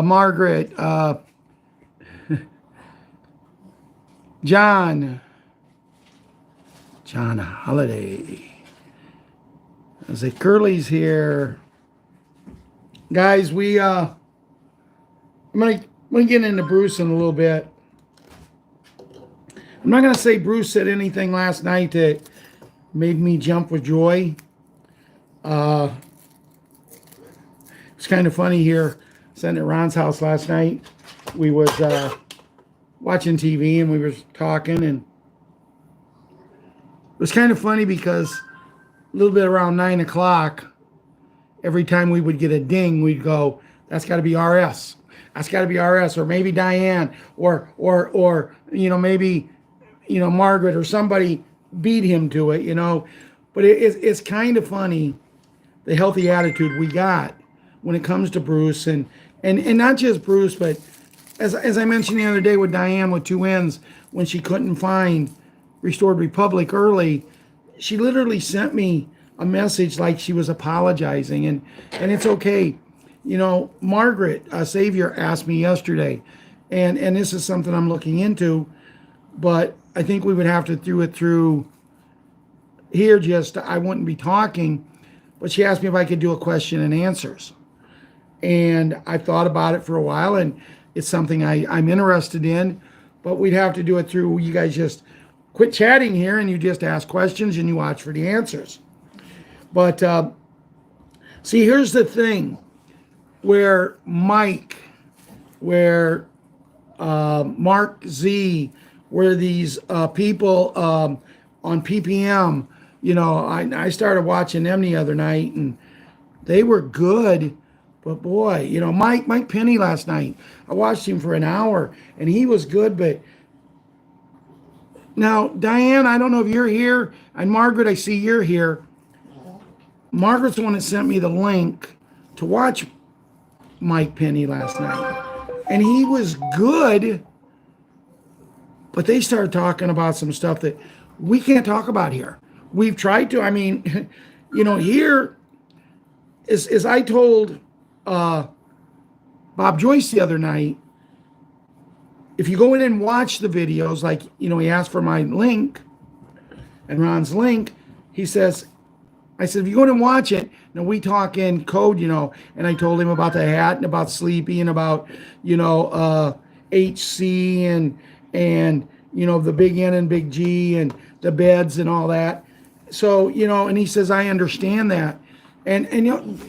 Margaret, John Holiday. I say Curly's here. Guys, I'm gonna get into Bruce in a little bit. I'm not gonna say Bruce said anything last night that made me jump with joy. It's kind of funny here. Sitting at Ron's house last night. We was watching TV and we were talking, and it was kind of funny because a little bit around 9 o'clock, every time we would get a ding, we'd go, "That's got to be RS. That's got to be RS," or maybe Diane, or maybe Margaret or somebody beat him to it, But it's kind of funny the healthy attitude we got when it comes to Bruce, and not just Bruce, but as I mentioned the other day with Diane with two N's, when she couldn't find Restored Republic early, she literally sent me a message like she was apologizing, and it's okay. Margaret Savior asked me yesterday, and this is something I'm looking into, but I think we would have to do it through here. I wouldn't be talking, but she asked me if I could do a question and answers. And I thought about it for a while, and it's something I'm interested in, but we'd have to do it through, you guys just quit chatting here and you just ask questions and you watch for the answers. But see, here's the thing, where Mike, where Mark Z, where these people on PPM, I started watching them the other night and they were good. But boy, Mike Penny last night, I watched him for an hour and he was good. But now, Diane, I don't know if you're here, and Margaret, I see you're here. Margaret's the one that sent me the link to watch Mike Penny last night. And he was good, but they started talking about some stuff that we can't talk about here. We've tried to. I mean, here, as I told Bob Joyce the other night, if you go in and watch the videos, like, he asked for my link and Ron's link, I said, if you go in and watch it, now we talk in code, and I told him about the hat and about Sleepy and about, HC and the big N and big G and the beds and all that. So, and he says, I understand that. And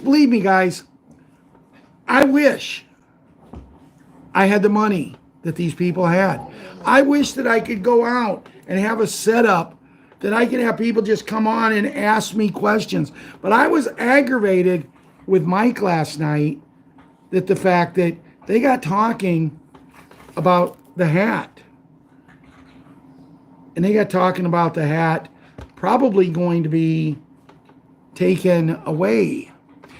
believe me, guys, I wish I had the money that these people had. I wish that I could go out and have a setup that I could have people just come on and ask me questions. But I was aggravated with Mike last night that the fact that they got talking about the hat. And they got talking about the hat probably going to be taken away.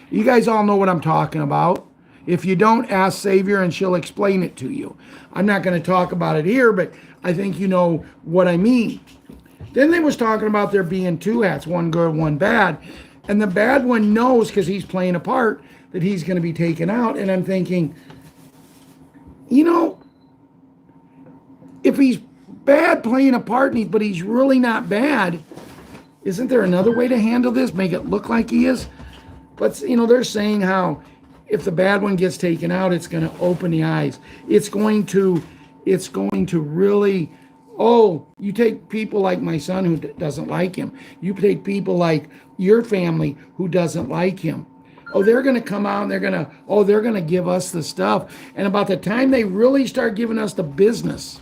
You guys all know what I'm talking about. If you don't, ask Savior and she'll explain it to you. I'm not going to talk about it here, but I think you know what I mean. Then they was talking about there being two hats, one good, one bad. And the bad one knows, because he's playing a part, that he's going to be taken out. And I'm thinking, if he's bad playing a part, but he's really not bad, isn't there another way to handle this? Make it look like he is? But, they're saying how if the bad one gets taken out, it's going to open the eyes. It's going to really, you take people like my son who doesn't like him. You take people like your family who doesn't like him. They're going to come out and they're going to give us the stuff. And about the time they really start giving us the business,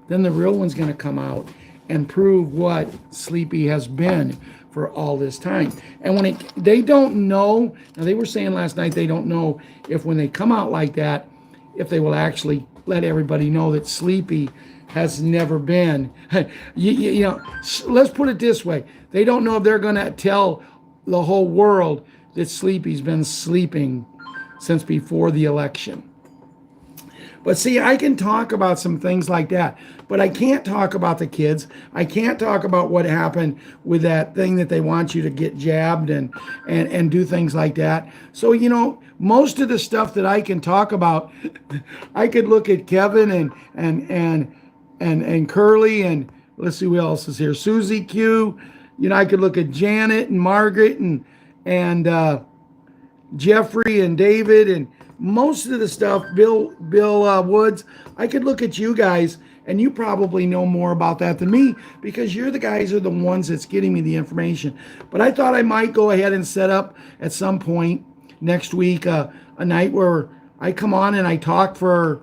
then the real one's going to come out and prove what Sleepy has been for all this time. And when they don't know, now they were saying last night they don't know if when they come out like that, if they will actually let everybody know that Sleepy has never been, let's put it this way. They don't know if they're going to tell the whole world that Sleepy's been sleeping since before the election. But see, I can talk about some things like that, but I can't talk about the kids. I can't talk about what happened with that thing that they want you to get jabbed and do things like that. So, most of the stuff that I can talk about, I could look at Kevin and Curly, and let's see who else is here. Susie Q. I could look at Janet and Margaret and Jeffrey and David and most of the stuff, Bill Woods. I could look at you guys, and you probably know more about that than me because you're the guys who are the ones that's getting me the information. But I thought I might go ahead and set up at some point next week a night where I come on and I talk for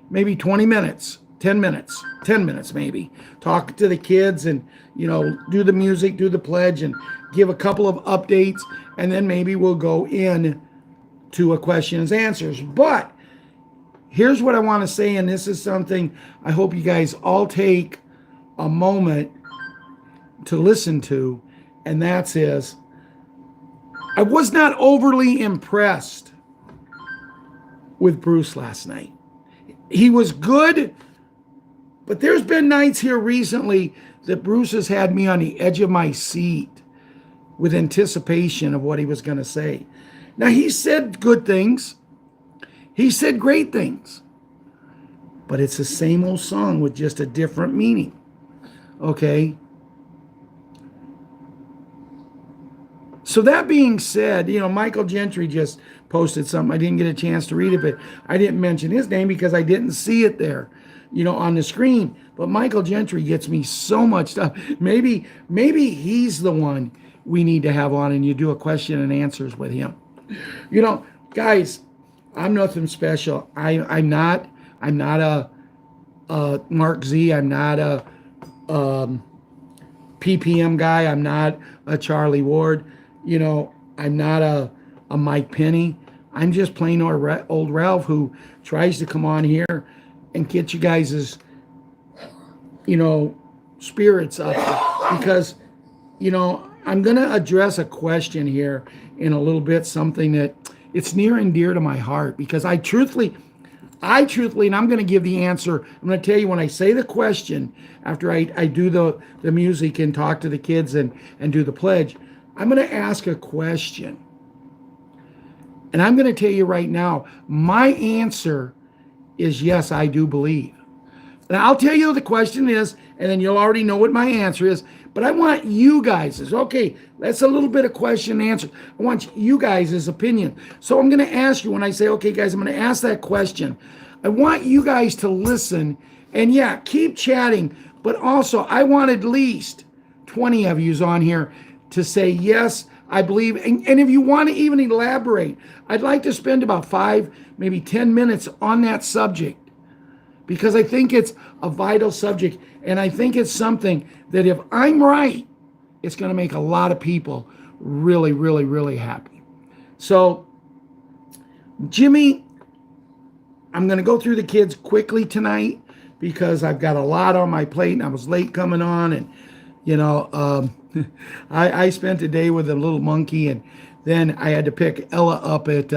maybe 20 minutes, 10 minutes maybe. Talk to the kids and, do the music, do the pledge, and give a couple of updates, and then maybe we'll go in to a questions answers. But here's what I want to say, and this is something I hope you guys all take a moment to listen to, and that is, I was not overly impressed with Bruce last night. He was good, but there's been nights here recently that Bruce has had me on the edge of my seat with anticipation of what he was going to say. Now, he said good things. He said great things. But it's the same old song with just a different meaning. Okay? So that being said, Michael Gentry just posted something. I didn't get a chance to read it, but I didn't mention his name because I didn't see it there, on the screen. But Michael Gentry gets me so much stuff. Maybe he's the one we need to have on and you do a question and answers with him. Guys, I'm nothing special. I'm not a Mark Z. I'm not a PPM guy. I'm not a Charlie Ward. I'm not a Mike Penny. I'm just plain old Ralph who tries to come on here and get you guys' spirits up because, I'm going to address a question here in a little bit, something that it's near and dear to my heart because I truthfully, and I'm going to give the answer. I'm going to tell you when I say the question, after I do the music and talk to the kids and do the pledge, I'm going to ask a question. And I'm going to tell you right now, my answer is yes, I do believe. And I'll tell you what the question is, and then you'll already know what my answer is. But I want you guys, okay, that's a little bit of question and answer. I want you guys' opinion. So I'm going to ask you when I say, okay, guys, I'm going to ask that question. I want you guys to listen and, yeah, keep chatting. But also, I want at least 20 of you on here to say, yes, I believe. And if you want to even elaborate, I'd like to spend about 5, maybe 10 minutes on that subject. Because I think it's a vital subject, and I think it's something that if I'm right, it's going to make a lot of people really, really, really happy. So, Jimmy, I'm going to go through the kids quickly tonight because I've got a lot on my plate, and I was late coming on, and, I spent the day with a little monkey, and then I had to pick Ella up at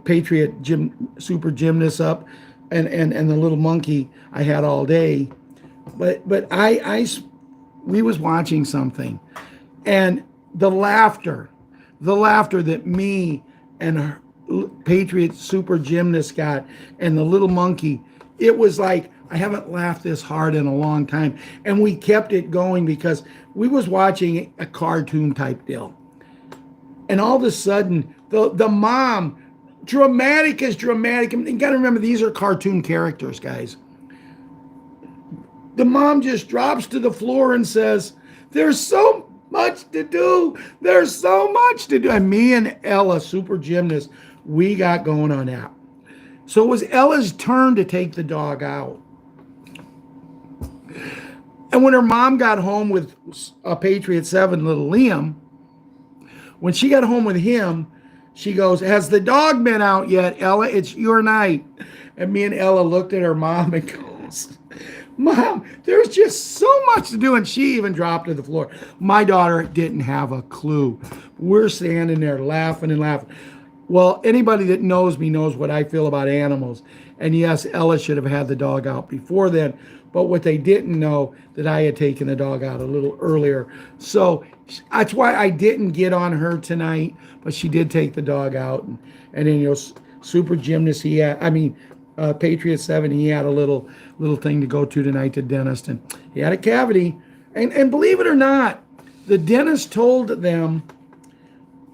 Patriot Super Gymnast up. And the little monkey I had all day, but we was watching something, and the laughter that me and her Patriot Super Gymnast got, and the little monkey, it was like I haven't laughed this hard in a long time, and we kept it going because we was watching a cartoon type deal, and all of a sudden the mom. Dramatic is dramatic. You got to remember, these are cartoon characters, guys. The mom just drops to the floor and says, there's so much to do. There's so much to do. And me and Ella, Super Gymnast, we got going on that. So it was Ella's turn to take the dog out. And when her mom got home with a Patriot 7, little Liam, when she got home with him, she goes, has the dog been out yet, Ella? It's your night. And me and Ella looked at her mom and goes, Mom, there's just so much to do. And she even dropped to the floor. My daughter didn't have a clue. We're standing there laughing and laughing. Well, anybody that knows me knows what I feel about animals. And yes, Ella should have had the dog out before then. But what they didn't know that I had taken the dog out a little earlier. So that's why I didn't get on her tonight. But she did take the dog out. And then, Super Gymnast, Patriot 7, he had a little thing to go to tonight to dentist. And he had a cavity. And believe it or not, the dentist told them,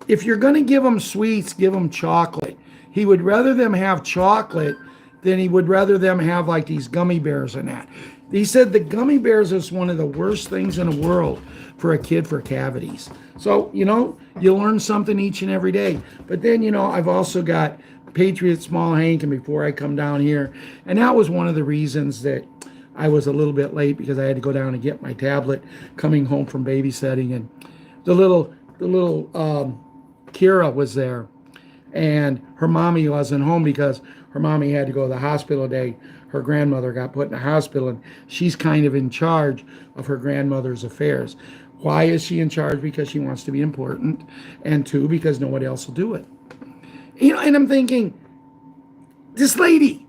if you're going to give them sweets, give them chocolate. He would rather them have chocolate than he would rather them have like these gummy bears and that. He said the gummy bears is one of the worst things in the world for a kid for cavities. So, you learn something each and every day. But then, I've also got Patriot Small Hank and before I come down here. And that was one of the reasons that I was a little bit late because I had to go down and get my tablet coming home from babysitting. And the little Kira was there, and her mommy wasn't home because her mommy had to go to the hospital today. Her grandmother got put in the hospital, and she's kind of in charge of her grandmother's affairs. Why is she in charge? Because she wants to be important, and two, because nobody else will do it. And I'm thinking, this lady,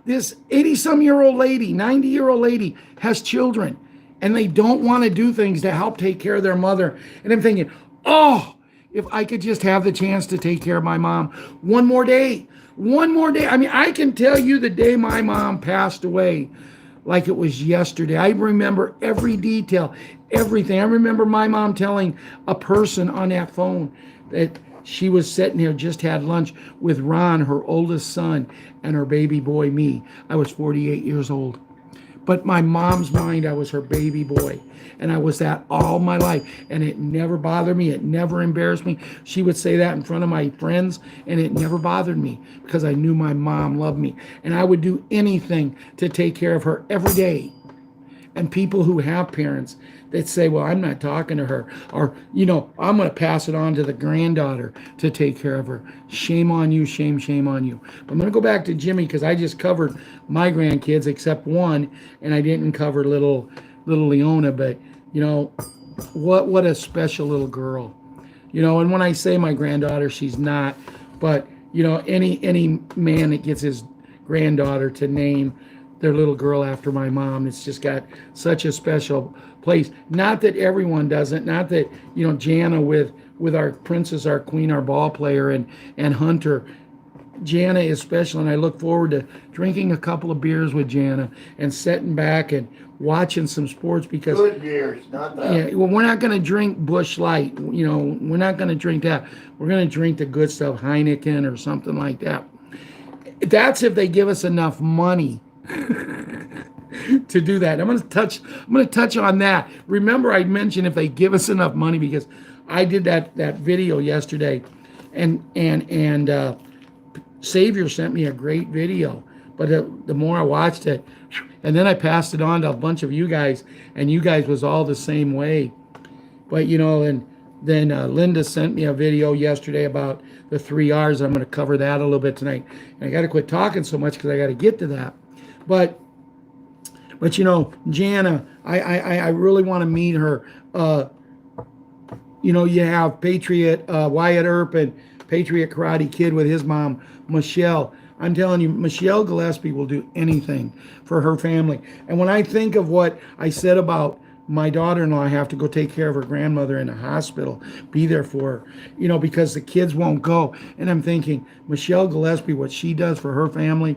this 80-some-year-old lady, 90-year-old lady has children, and they don't want to do things to help take care of their mother. And I'm thinking, oh, if I could just have the chance to take care of my mom one more day. I can tell you the day my mom passed away like it was yesterday. I remember every detail, everything. I remember my mom telling a person on that phone that she was sitting there, just had lunch with Ron, her oldest son, and her baby boy, me. I was 48 years old. But my mom's mind, I was her baby boy. And I was that all my life. And it never bothered me. It never embarrassed me. She would say that in front of my friends, and it never bothered me because I knew my mom loved me. And I would do anything to take care of her every day. And people who have parents that say, well, I'm not talking to her, or, I'm going to pass it on to the granddaughter to take care of her. Shame on you, shame on you. But I'm going to go back to Jimmy because I just covered my grandkids except one, and I didn't cover little Leona, but, what a special little girl. And when I say my granddaughter, she's not, but, any man that gets his granddaughter to name their little girl after my mom, it's just got such a special place. Not that everyone doesn't, not that, Jana with our princess, our queen, our ball player, and Hunter. Jana is special, and I look forward to drinking a couple of beers with Jana and sitting back and watching some sports because good beers, not that. Yeah, well, we're not going to drink Busch Light. We're not going to drink that. We're going to drink the good stuff, Heineken or something like that. That's if they give us enough money to do that. I'm going to touch on that. Remember, I mentioned if they give us enough money because I did that video yesterday, and Savior sent me a great video. But the more I watched it, and then I passed it on to a bunch of you guys, and you guys was all the same way. But and then Linda sent me a video yesterday about the 3 R's. I'm going to cover that a little bit tonight. And I got to quit talking so much because I got to get to that. But Jana, I really want to meet her. You have Patriot Wyatt Earp and Patriot Karate Kid with his mom, Michelle. I'm telling you, Michelle Gillespie will do anything for her family. And when I think of what I said about my daughter-in-law, I have to go take care of her grandmother in the hospital, be there for her, because the kids won't go. And I'm thinking, Michelle Gillespie, what she does for her family,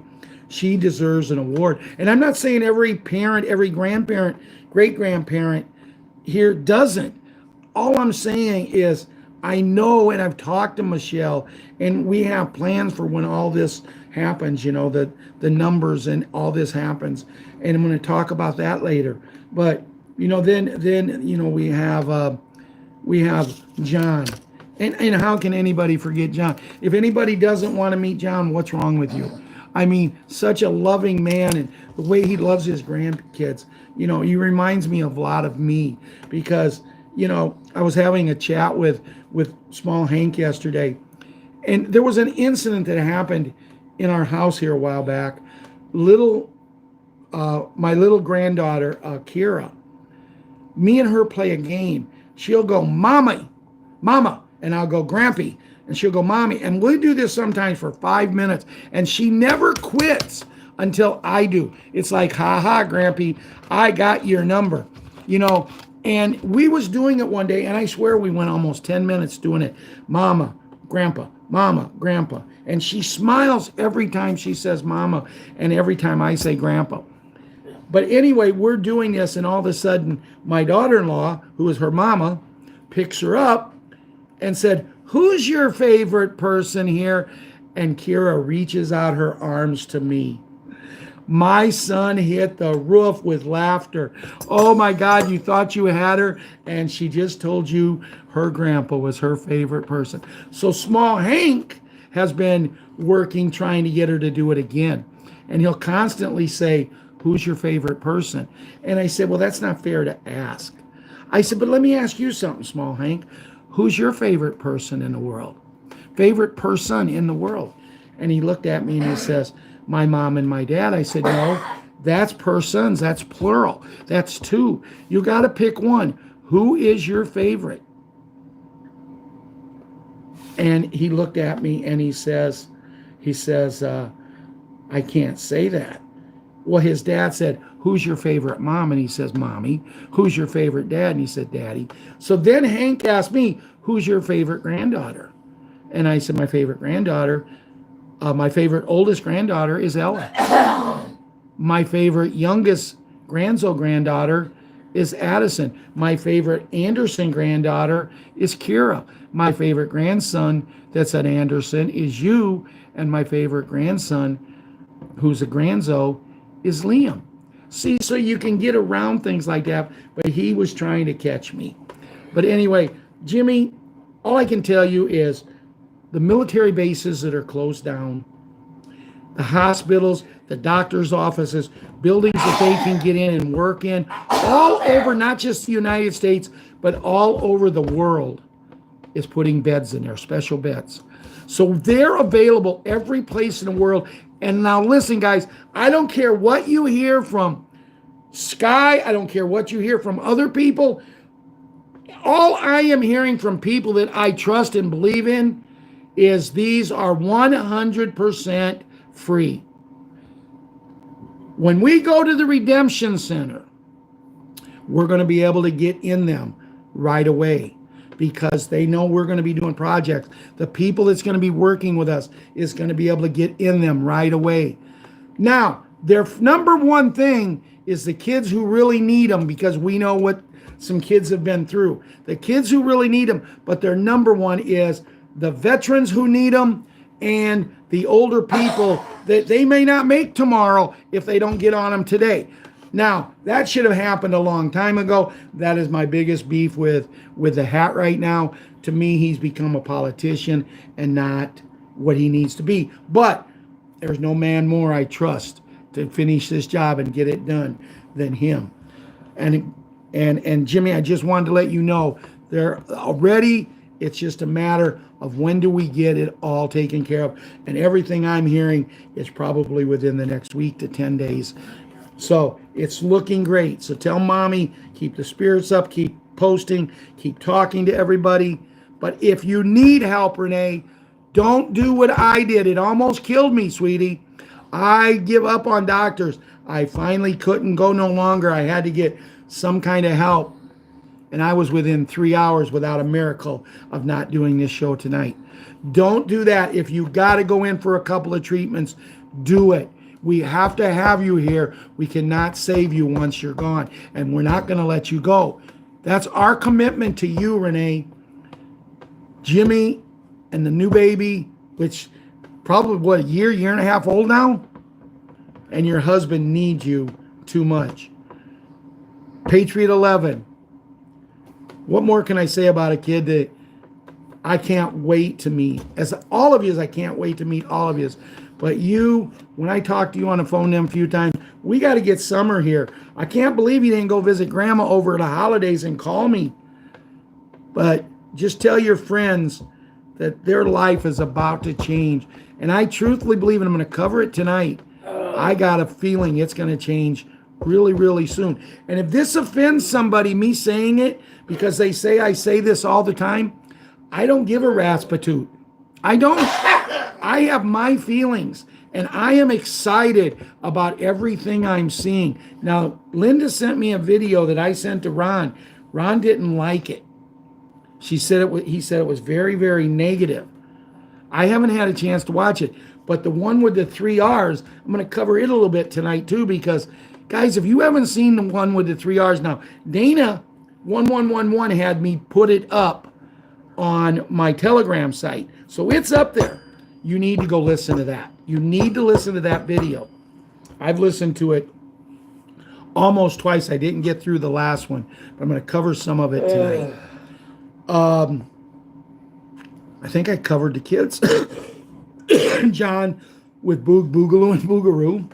she deserves an award. And I'm not saying every parent, every grandparent, great-grandparent here doesn't. All I'm saying is I know, and I've talked to Michelle, and we have plans for when all this happens, the numbers and all this happens. And I'm going to talk about that later. But, then we have John. And how can anybody forget John? If anybody doesn't want to meet John, what's wrong with you? I mean, such a loving man, and the way he loves his grandkids. He reminds me of a lot of me because, I was having a chat with Small Hank yesterday, and there was an incident that happened in our house here a while back. My little granddaughter, Kira, me and her play a game. She'll go, Mama, and I'll go, Grampy. And she'll go, Mommy. And we'll do this sometimes for 5 minutes. And she never quits until I do. It's like, ha ha, Grampy, I got your number. You know, and we was doing it one day, and I swear we went almost 10 minutes doing it. Mama, Grandpa, Mama, Grandpa. And she smiles every time she says Mama and every time I say Grandpa. But anyway, we're doing this, and all of a sudden, my daughter-in-law, who is her mama, picks her up and said, who's your favorite person here? And Kira reaches out her arms to me. My son hit the roof with laughter. Oh my God, you thought you had her, and she just told you her grandpa was her favorite person. So small Hank has been working, trying to get her to do it again. And he'll constantly say, who's your favorite person? And I said, well, that's not fair to ask. I said, but let me ask you something, small Hank. Who's your favorite person in the world? Favorite person in the world? And he looked at me and he says, my mom and my dad. I said, no, that's persons. That's plural. That's two. You got to pick one. Who is your favorite? And he looked at me and he says, I can't say that. Well, his dad said, who's your favorite mom? And he says, Mommy. Who's your favorite dad? And he said, Daddy. So then Hank asked me, who's your favorite granddaughter? And I said, my favorite granddaughter, my favorite oldest granddaughter is Ella. My favorite youngest granddaughter is Addison. My favorite Anderson granddaughter is Kira. My favorite grandson that's at Anderson is you. And my favorite grandson, who's a grandzo, is Liam. See, so you can get around things like that, but he was trying to catch me. But anyway, Jimmy, all I can tell you is the military bases that are closed down, the hospitals, the doctor's offices, buildings that they can get in and work in, all over, not just the United States, but all over the world, is putting beds in there, special beds. So they're available every place in the world. And now listen, guys, I don't care what you hear from Sky. I don't care what you hear from other people. All I am hearing from people that I trust and believe in is these are 100% free. When we go to the Redemption Center, we're going to be able to get in them right away, because they know we're going to be doing projects. The people that's going to be working with us is going to be able to get in them right away. Now, their number one thing is the kids who really need them, because we know what some kids have been through. The kids who really need them, but their number one is the veterans who need them and the older people that they may not make tomorrow if they don't get on them today. Now, that should have happened a long time ago. That is my biggest beef with the hat right now. To me, he's become a politician and not what he needs to be. But there's no man more I trust to finish this job and get it done than him. And Jimmy, I just wanted to let you know, they're already, it's just a matter of when do we get it all taken care of. And everything I'm hearing is probably within the next week to 10 days. So it's looking great. So tell Mommy, keep the spirits up, keep posting, keep talking to everybody. But if you need help, Renee, don't do what I did. It almost killed me, sweetie. I give up on doctors. I finally couldn't go no longer. I had to get some kind of help. And I was within 3 hours without a miracle of not doing this show tonight. Don't do that. If you got to go in for a couple of treatments, do it. We have to have you here. We cannot save you once you're gone. And we're not going to let you go. That's our commitment to you, Renee. Jimmy and the new baby, which probably, a year and a half old now? And your husband needs you too much. Patriot 11. What more can I say about a kid that I can't wait to meet? As all of you, I can't wait to meet all of you. But you, when I talked to you on the phone them a few times, we got to get Summer here. I can't believe you didn't go visit Grandma over the holidays and call me. But just tell your friends that their life is about to change. And I truthfully believe, and I'm going to cover it tonight, I got a feeling it's going to change really, really soon. And if this offends somebody, me saying it, because they say I say this all the time, I don't give a rat's patoot. I have my feelings, and I am excited about everything I'm seeing. Now, Linda sent me a video that I sent to Ron. Ron didn't like it. He said it was very, very negative. I haven't had a chance to watch it, but the one with the 3 R's, I'm going to cover it a little bit tonight too, because guys, if you haven't seen the one with the 3 R's, now Dana 1111 had me put it up on my Telegram site, so it's up there. You need to go listen to that. You need to listen to that video. I've listened to it almost twice. I didn't get through the last one, but I'm going to cover some of it tonight. I think I covered the kids. John with Boogaloo and Boogaroo.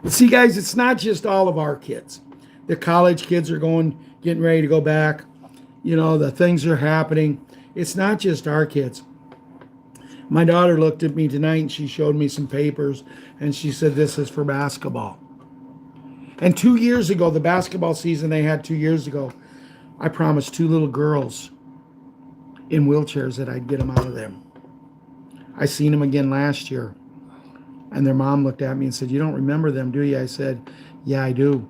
But see, guys, it's not just all of our kids. The college kids are getting ready to go back. You know, the things are happening. It's not just our kids. My daughter looked at me tonight and she showed me some papers and she said, this is for basketball. And 2 years ago, the basketball season they had 2 years ago, I promised 2 little girls in wheelchairs that I'd get them out of them. I seen them again last year. And their mom looked at me and said, you don't remember them, do you? I said, yeah, I do.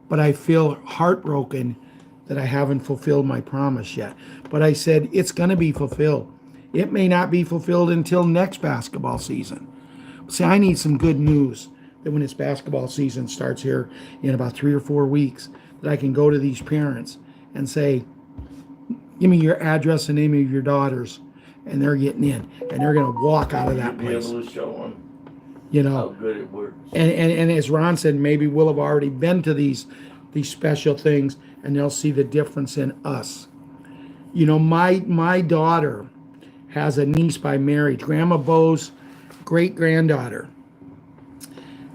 But I feel heartbroken that I haven't fulfilled my promise yet. But I said, it's going to be fulfilled. It may not be fulfilled until next basketball season. See, I need some good news that when this basketball season starts here in about 3 or 4 weeks, that I can go to these parents and say, give me your address and name of your daughters, and they're getting in, and they're going to walk out of that place. Be able to show them, you know, how good it works. And as Ron said, maybe we'll have already been to these special things, and they'll see the difference in us. You know, my daughter has a niece by marriage, Grandma Bo's great-granddaughter.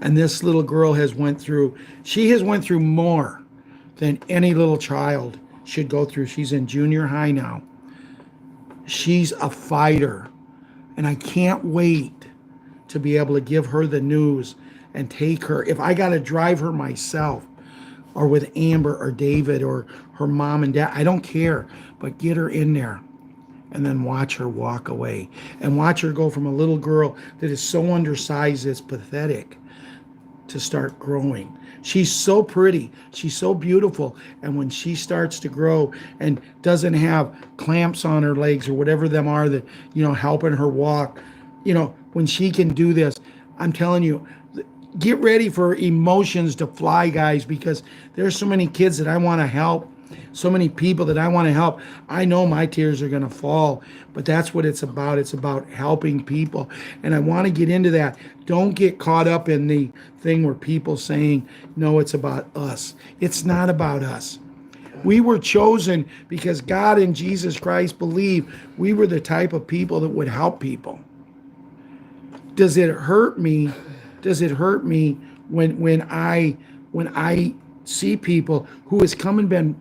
And this little girl has went through more than any little child should go through. She's in junior high now. She's a fighter. And I can't wait to be able to give her the news and take her. If I got to drive her myself, or with Amber or David or her mom and dad, I don't care. But get her in there and then watch her walk away. And watch her go from a little girl that is so undersized it's pathetic to start growing. She's so pretty. She's so beautiful. And when she starts to grow and doesn't have clamps on her legs or whatever them are that, you know, helping her walk, you know, when she can do this, I'm telling you, get ready for emotions to fly, guys, because there's so many kids that I want to help, so many people that I want to help. I know my tears are going to fall, but that's what it's about. It's about helping people. And I want to get into that. Don't get caught up in the thing where people saying, no, it's about us. It's not about us. We were chosen because God and Jesus Christ believed we were the type of people that would help people. Does it hurt me? Does it hurt me when I see people who has come and been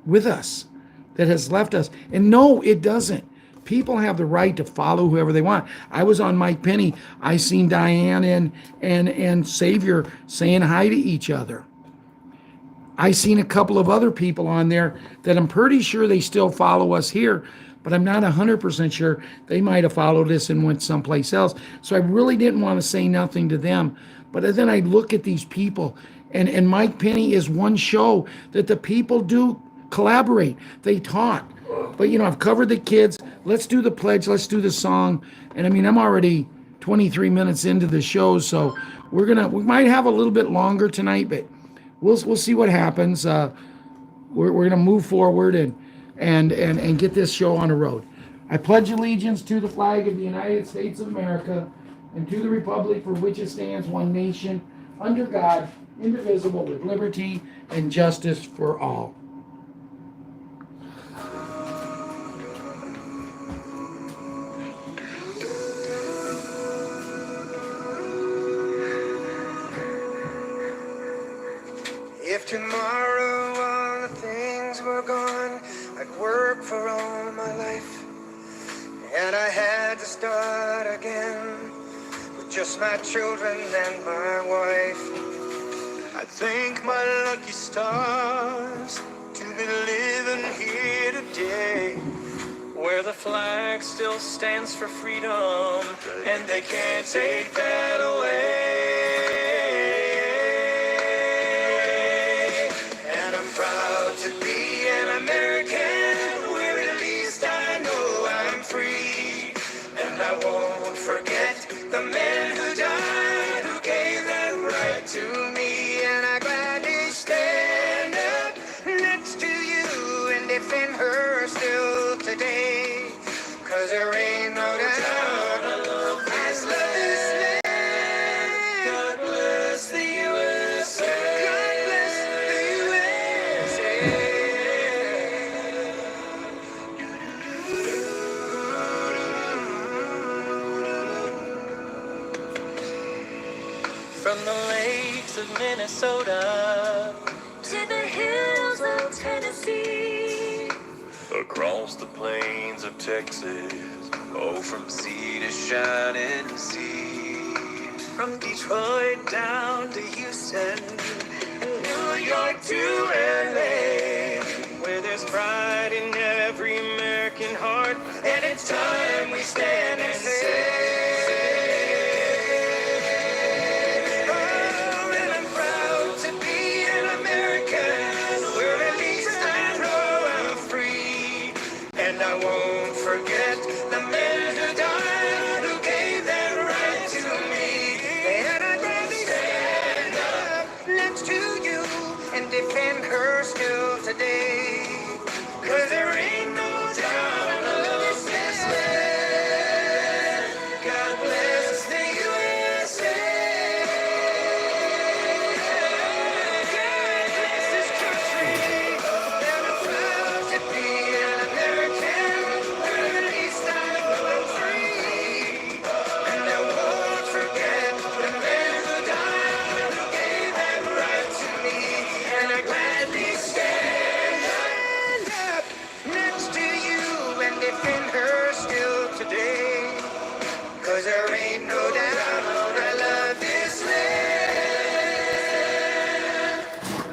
with us, that has left us? And no, it doesn't. People have the right to follow whoever they want. I was on Mike Penny. I seen Diane and Savior saying hi to each other. I seen a couple of other people on there that I'm pretty sure they still follow us here, but I'm not 100% sure. They might have followed us and went someplace else. So I really didn't want to say nothing to them. But then I look at these people, and Mike Penny is one show that the people do collaborate. They talk. But, you know, I've covered the kids. Let's do the pledge. Let's do the song. And, I mean, I'm already 23 minutes into the show, so we might have a little bit longer tonight, but we'll see what happens. We're going to move forward and get this show on the road. I pledge allegiance to the flag of the United States of America and to the republic for which it stands, one nation, under God, indivisible, with liberty and justice for all. If tomorrow all the things were gone, I'd work for all my life, and I had to start again with just my children and my wife. I thank my lucky stars to be living here today, where the flag still stands for freedom, and they can't take that away. And I'm proud to be an American, where at least I know I'm free. And I won't forget the men who died, who gave that right to me. And I gladly stand up next to you and defend her still today. 'Cause there ain't no doubt I love this land. God bless the USA. God bless the USA. From the lakes of Minnesota to the hills of Tennessee, across the plains of Texas, oh, from sea to shining sea. From Detroit down to Houston, and New York to LA, where there's pride in every American heart, and it's time we stand and say, oh, and I'm proud to be an American, where at least I know I'm free. And I won't forget the men who died, who gave that right to me. And I'd rather stand up next to you and defend her still today. 'Cause there ain't no doubt I love this land. God bless the USA. God bless this country. And I'm proud to be an American, where at least I know I'm free. And I won't forget the men who died, who gave that right to me. And I gladly stand up next to you and defend her still today. 'Cause there ain't no doubt I love this land.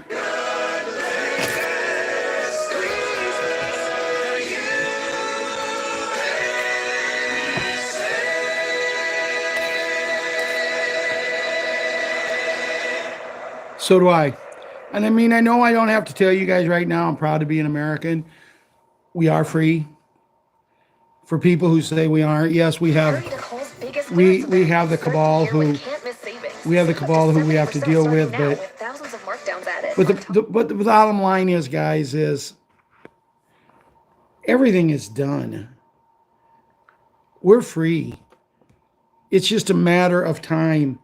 God bless the USA. So do I. And I mean, I know I don't have to tell you guys right now, I'm proud to be an American. We are free. For people who say we aren't, yes, we have we have the cabal who we have the cabal who we have to deal with, but the bottom line is, guys, is everything is done. We're free. It's just a matter of time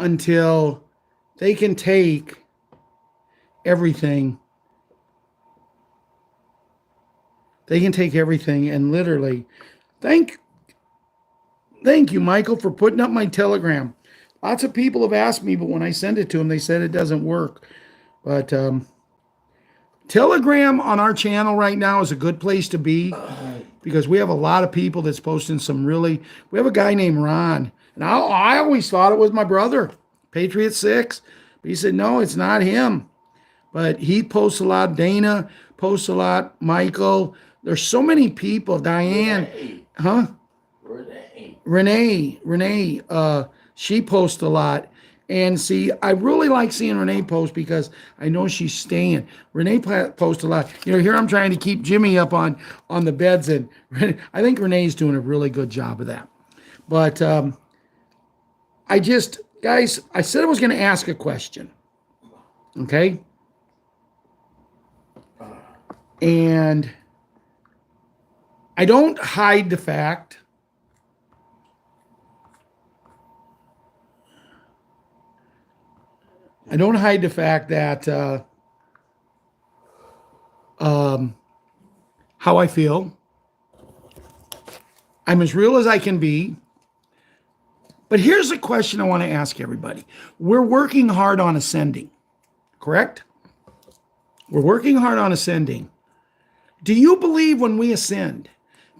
until they can take everything. They can take everything and literally, thank you, Michael, for putting up my Telegram. Lots of people have asked me, but when I send it to them, they said it doesn't work. But Telegram on our channel right now is a good place to be because we have a lot of people that's posting some really. We have a guy named Ron, and I always thought it was my brother, Patriot6, but he said no, it's not him. But he posts a lot. Dana posts a lot. Michael. There's so many people. Diane, Renee. She posts a lot. And see, I really like seeing Renee post because I know she's staying. Renee posts a lot. You know, here I'm trying to keep Jimmy up on the beds, and I think Renee's doing a really good job of that. But guys, I said I was going to ask a question. Okay? And I don't hide the fact that how I feel. I'm as real as I can be. But here's a question I want to ask everybody. We're working hard on ascending, correct? We're working hard on ascending. Do you believe when we ascend,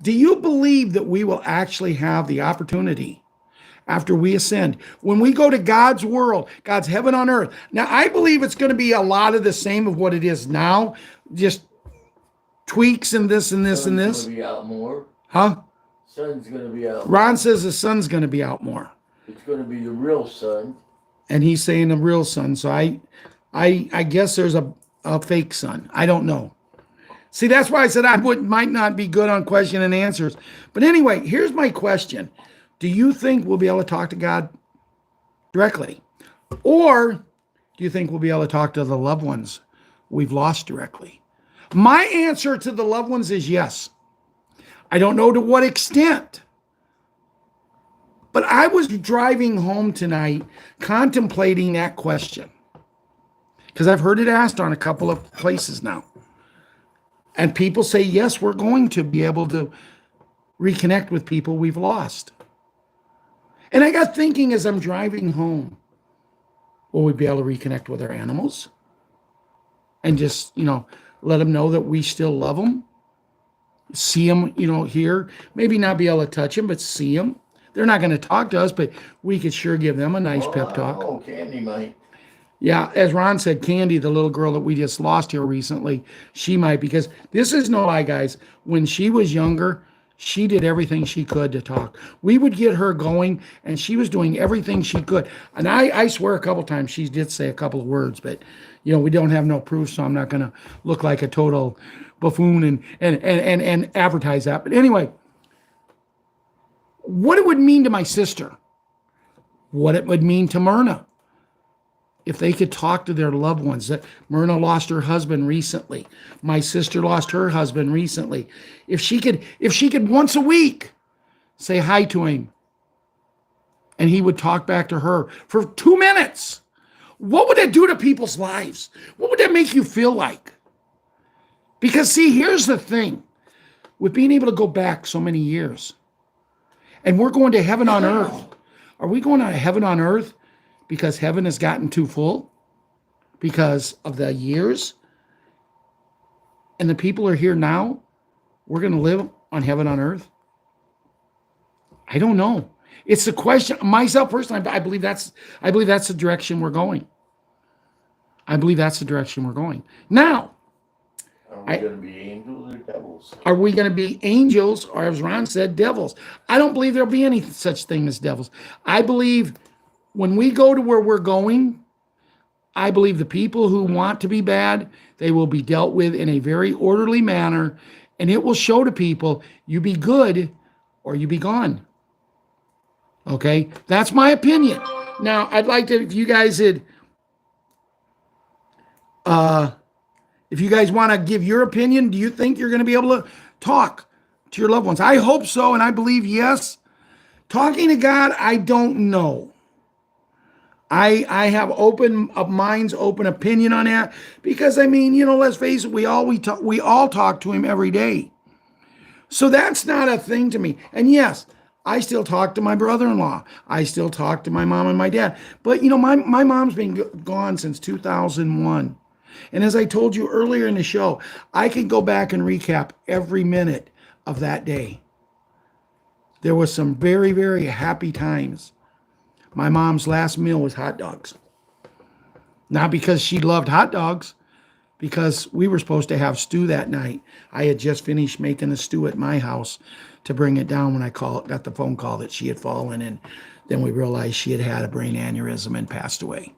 do you believe that we will actually have the opportunity after we ascend, when we go to God's world, God's heaven on earth? Now, I believe it's going to be a lot of the same of what it is now, just tweaks and this and this and Son's this. gonna be out more. Huh? Son's gonna be out. Ron says the son's going to be out more. It's gonna be the real son. And he's saying the real son. So I guess there's a fake son. I don't know. See, that's why I said might not be good on question and answers. But anyway, here's my question. Do you think we'll be able to talk to God directly? Or do you think we'll be able to talk to the loved ones we've lost directly? My answer to the loved ones is yes. I don't know to what extent. But I was driving home tonight contemplating that question. Because I've heard it asked on a couple of places now. And people say, yes, we're going to be able to reconnect with people we've lost. And I got thinking as I'm driving home, will we be able to reconnect with our animals? And just, let them know that we still love them. See them, here. Maybe not be able to touch them, but see them. They're not going to talk to us, but we could sure give them a nice pep talk. Oh, Candy might. Yeah, as Ron said, Candy, the little girl that we just lost here recently, she might, because this is no lie, guys. When she was younger, she did everything she could to talk. We would get her going, and she was doing everything she could. And I swear a couple times she did say a couple of words, but, we don't have no proof, so I'm not going to look like a total buffoon and advertise that. But anyway, what it would mean to my sister, what it would mean to Myrna, if they could talk to their loved ones. That Myrna lost her husband recently. My sister lost her husband recently. If she could once a week say hi to him and he would talk back to her for 2 minutes, what would that do to people's lives? What would that make you feel like? Because see, here's the thing. With being able to go back so many years, and we're going to heaven on earth. Are we going to heaven on earth because heaven has gotten too full? Because of the years? And the people are here now? We're going to live on heaven on earth? I don't know. It's the question. Myself personally, I believe that's the direction we're going. I believe that's the direction we're going. Now, Are we going to be angels or devils? Are we going to be angels, or as Ron said, devils? I don't believe there'll be any such thing as devils. I believe when we go to where we're going, I believe the people who want to be bad, they will be dealt with in a very orderly manner, and it will show to people, you be good or you be gone. Okay? That's my opinion. Now, I'd like to, if you guys want to give your opinion, do you think you're going to be able to talk to your loved ones? I hope so, and I believe yes. Talking to God, I don't know. I have open minds, open opinion on that, because let's face it, we all talk to him every day. So that's not a thing to me. And yes, I still talk to my brother-in-law. I still talk to my mom and my dad. But my mom's been gone since 2001. And as I told you earlier in the show, I can go back and recap every minute of that day. There was some very, very happy times. My mom's last meal was hot dogs. Not because she loved hot dogs, because we were supposed to have stew that night. I had just finished making the stew at my house to bring it down when I got the phone call that she had fallen, and then we realized she had had a brain aneurysm and passed away.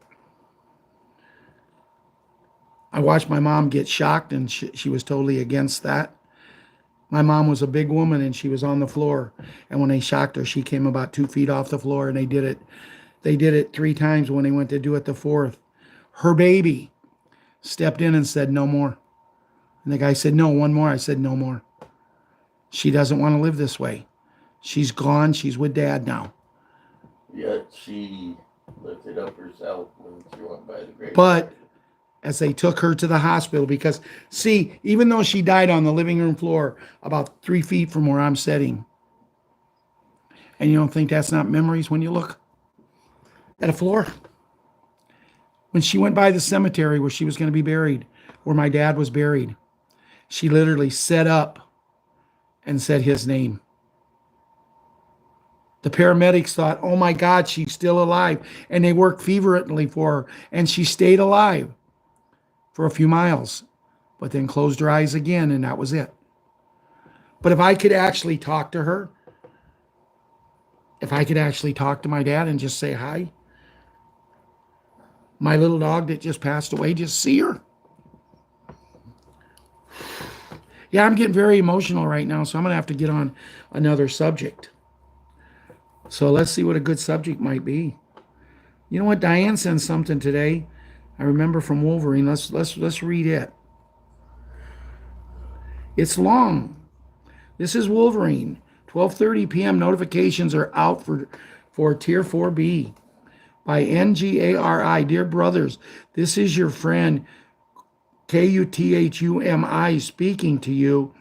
I watched my mom get shocked, and she was totally against that. My mom was a big woman, and she was on the floor. And when they shocked her, she came about 2 feet off the floor, and they did it 3 times. When they went to do it the 4th, her baby stepped in and said, no more. And the guy said, no, one more. I said, no more. She doesn't want to live this way. She's gone. She's with Dad now. Yet she lifted up herself when she went by the grave. But as they took her to the hospital, because, see, even though she died on the living room floor about 3 feet from where I'm sitting, and you don't think that's not memories when you look at a floor? When she went by the cemetery where she was going to be buried, where my dad was buried, she literally sat up and said his name. The paramedics thought, oh my God, she's still alive. And they worked feverishly for her, and she stayed alive for a few miles. but then closed her eyes again, and that was it. But if I could actually talk to her, if I could actually talk to my dad and just say hi, my little dog that just passed away, just see her. Yeah, I'm getting very emotional right now, so I'm going to have to get on another subject. So let's see what a good subject might be. You know what? Diane sent something today. I remember from Wolverine. Let's read it. It's long. This is Wolverine. 12:30 p.m. notifications are out for Tier 4B by NGARI. Dear brothers, this is your friend KUTHUMI speaking to you.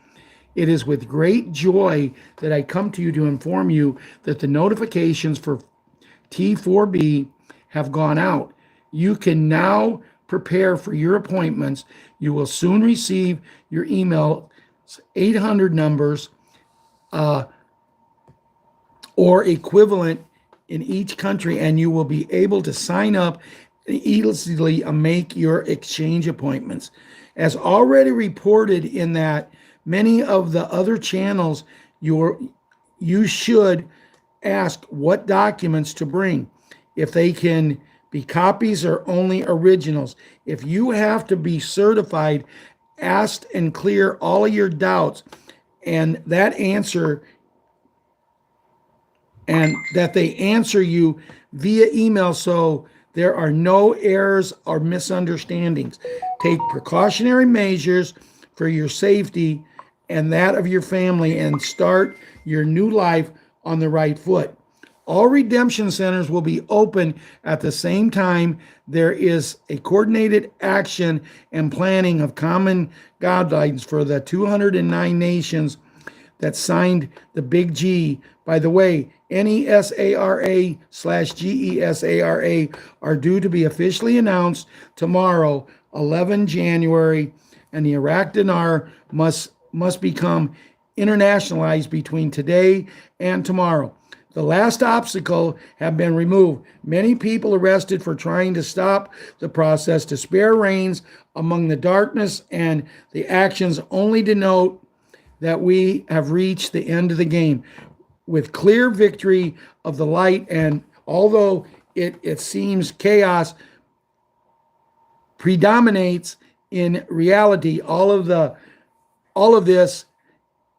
It is with great joy that I come to you to inform you that the notifications for T4B have gone out. You can now prepare for your appointments. You will soon receive your email 800 numbers or equivalent in each country, and you will be able to sign up easily and make your exchange appointments. As already reported in that many of the other channels, you should ask what documents to bring, if they can be copies or only originals. If you have to be certified, ask and clear all of your doubts, and that they answer you via email, so there are no errors or misunderstandings. Take precautionary measures for your safety and that of your family, and start your new life on the right foot. All redemption centers will be open at the same time. There is a coordinated action and planning of common guidelines for the 209 nations that signed the Big G. By the way, NESARA/GESARA are due to be officially announced tomorrow, 11 January, and the Iraq dinar must become internationalized between today and tomorrow. The last obstacle have been removed. Many people arrested for trying to stop the process. To spare reins among the darkness and the actions only denote that we have reached the end of the game with clear victory of the light. And although it seems chaos predominates in reality, all of this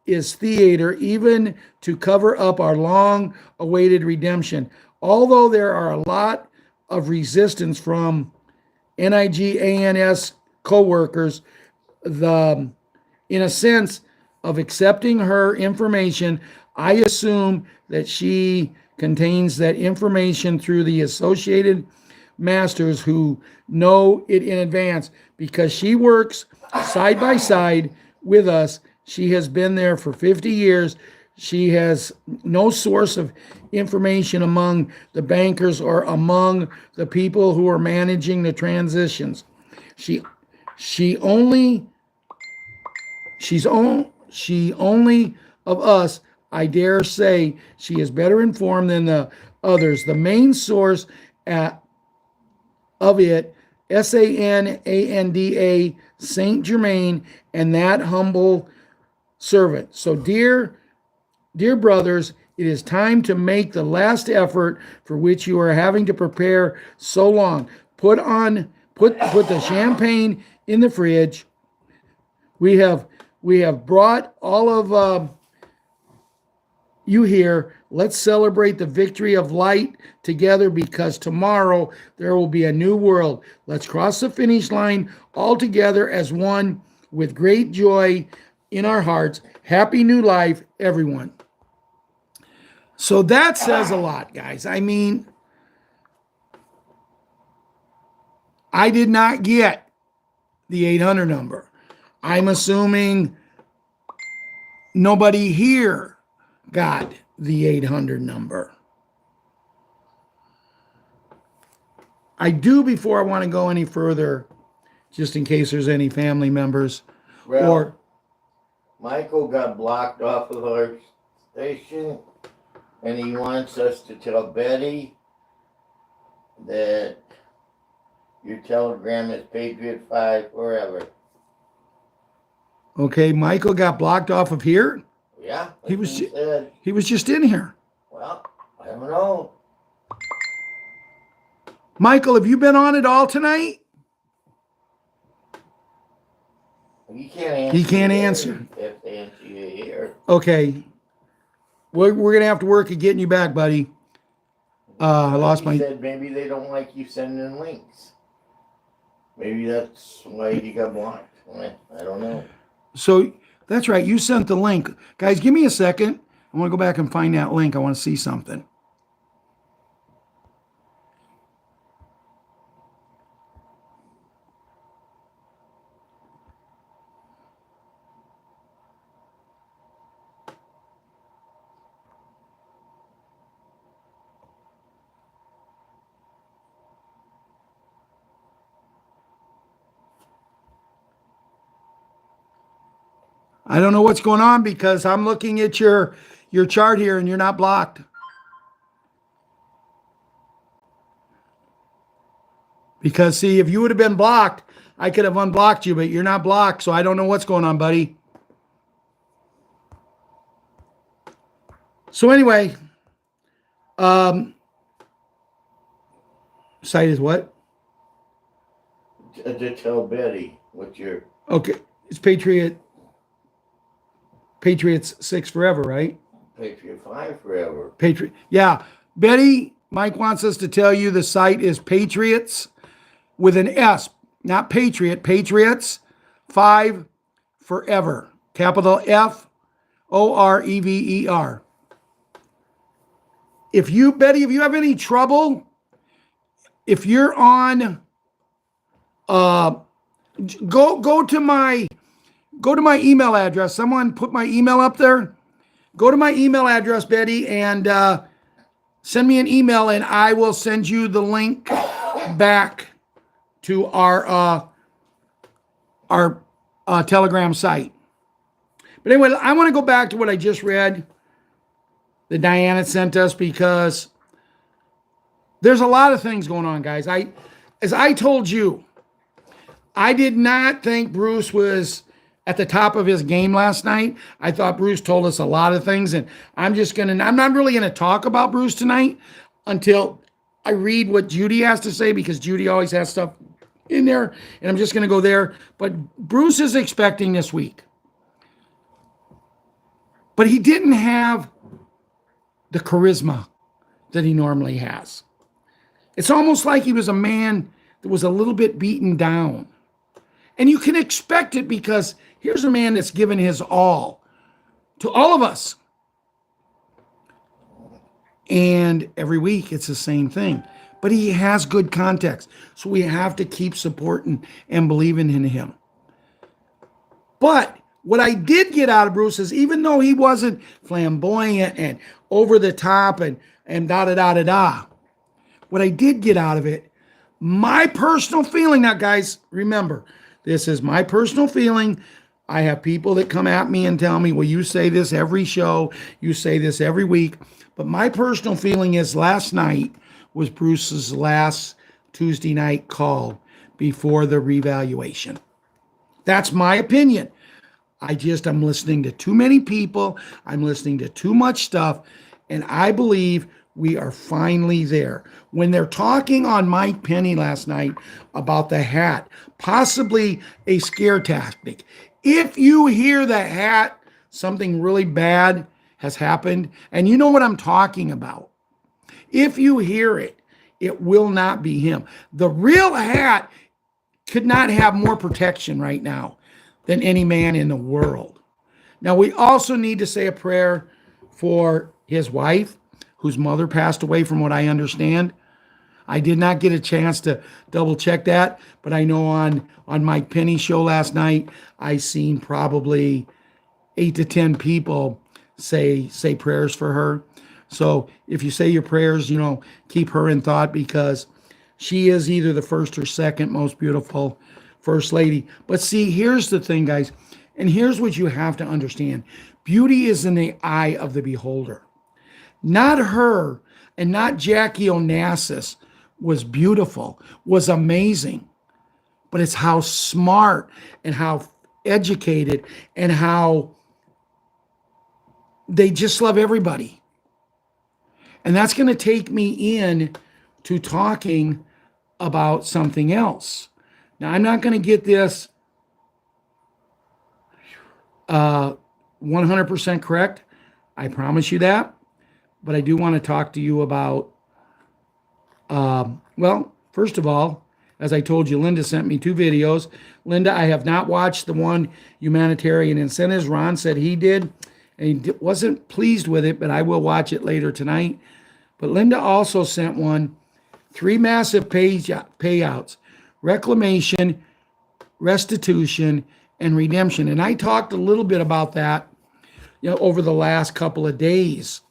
is theater, even to cover up our long-awaited redemption. Although there are a lot of resistance from NIGANS co-workers, in a sense of accepting her information, I assume that she contains that information through the associated masters who know it in advance, because she works side by side with us. She has been there for 50 years. She has no source of information among the bankers or among the people who are managing the transitions. She only of us, I dare say, she is better informed than the others. The main source of it, SANANDA, Saint Germain, and that humble servant. So dear brothers, it is time to make the last effort for which you are having to prepare so long. Put the champagne in the fridge. We have brought all of you here. Let's celebrate the victory of light together, because tomorrow there will be a new world. Let's cross the finish line all together as one with great joy in our hearts. Happy new life, everyone. So that says a lot, guys. I mean, I did not get the 800 number. I'm assuming nobody here got the 800 number. I do, before I want to go any further, just in case there's any family members. Well, Michael got blocked off of our station, and he wants us to tell Betty that your telegram is Patriot 5 forever. Okay, Michael got blocked off of here. Yeah, He that's was what he said. he was just in here. Well, I don't know. Michael, have you been on at all tonight? He can't answer. He can't you there. answer. He has to answer you here. Okay. We're gonna have to work at getting you back, buddy. I lost He my. said maybe they don't like you sending links. Maybe that's why he got blocked. I don't know. So that's right. You sent the link, guys. Give me a second. I want to go back and find that link. I want to see something. I don't know what's going on because I'm looking at your chart here and you're not blocked. Because see, if you would have been blocked, I could have unblocked you, but you're not blocked, so I don't know what's going on, buddy. So anyway, site is what? To tell Betty what you're. Okay, it's Patriots 6 forever, right? Patriot5 forever. Patriot. Yeah. Betty, Mike wants us to tell you the site is Patriots with an S, not Patriot, Patriots 5 forever. Capital FOREVER. If you, Betty, if you have any trouble, if you're on, go to my email address. Someone put my email up there. Go to my email address, Betty, and send me an email, and I will send you the link back to our Telegram site. But anyway, I want to go back to what I just read that Diana sent us because there's a lot of things going on, guys. As I told you, I did not think Bruce was at the top of his game last night. I thought Bruce told us a lot of things, and I'm not really gonna talk about Bruce tonight until I read what Judy has to say, because Judy always has stuff in there, and I'm just gonna go there. But Bruce is expecting this week. But he didn't have the charisma that he normally has. It's almost like he was a man that was a little bit beaten down. And you can expect it because here's a man that's given his all to all of us. And every week it's the same thing. But he has good context. So we have to keep supporting and believing in him. But what I did get out of Bruce is, even though he wasn't flamboyant and over the top and da-da-da-da-da, what I did get out of it, my personal feeling, now guys, remember, this is my personal feeling. I have people that come at me and tell me, well, you say this every show, you say this every week. But my personal feeling is last night was Bruce's last Tuesday night call before the revaluation. That's my opinion. I'm listening to too many people. I'm listening to too much stuff. And I believe we are finally there. When they're talking on Mike Penny last night about the hat, possibly a scare tactic. If you hear the hat, something really bad has happened, and you know what I'm talking about. If you hear it, it will not be him. The real hat could not have more protection right now than any man in the world. Now, we also need to say a prayer for his wife, whose mother passed away, from what I understand. I did not get a chance to double check that, but I know on Mike Penny's show last night, I seen probably 8 to 10 people say prayers for her. So if you say your prayers, keep her in thought, because she is either the first or second most beautiful First Lady. But see, here's the thing, guys, and here's what you have to understand. Beauty is in the eye of the beholder. Not her, and not Jackie Onassis was beautiful, was amazing. But it's how smart and how educated and how they just love everybody. And that's going to take me in to talking about something else. Now, I'm not going to get this 100% correct. I promise you that. But I do want to talk to you about, well, first of all, as I told you, Linda sent me 2 videos. Linda, I have not watched the one, Humanitarian Incentives. Ron said he did, and he wasn't pleased with it, but I will watch it later tonight. But Linda also sent one, 3 massive payouts: reclamation, restitution, and redemption. And I talked a little bit about that, over the last couple of days.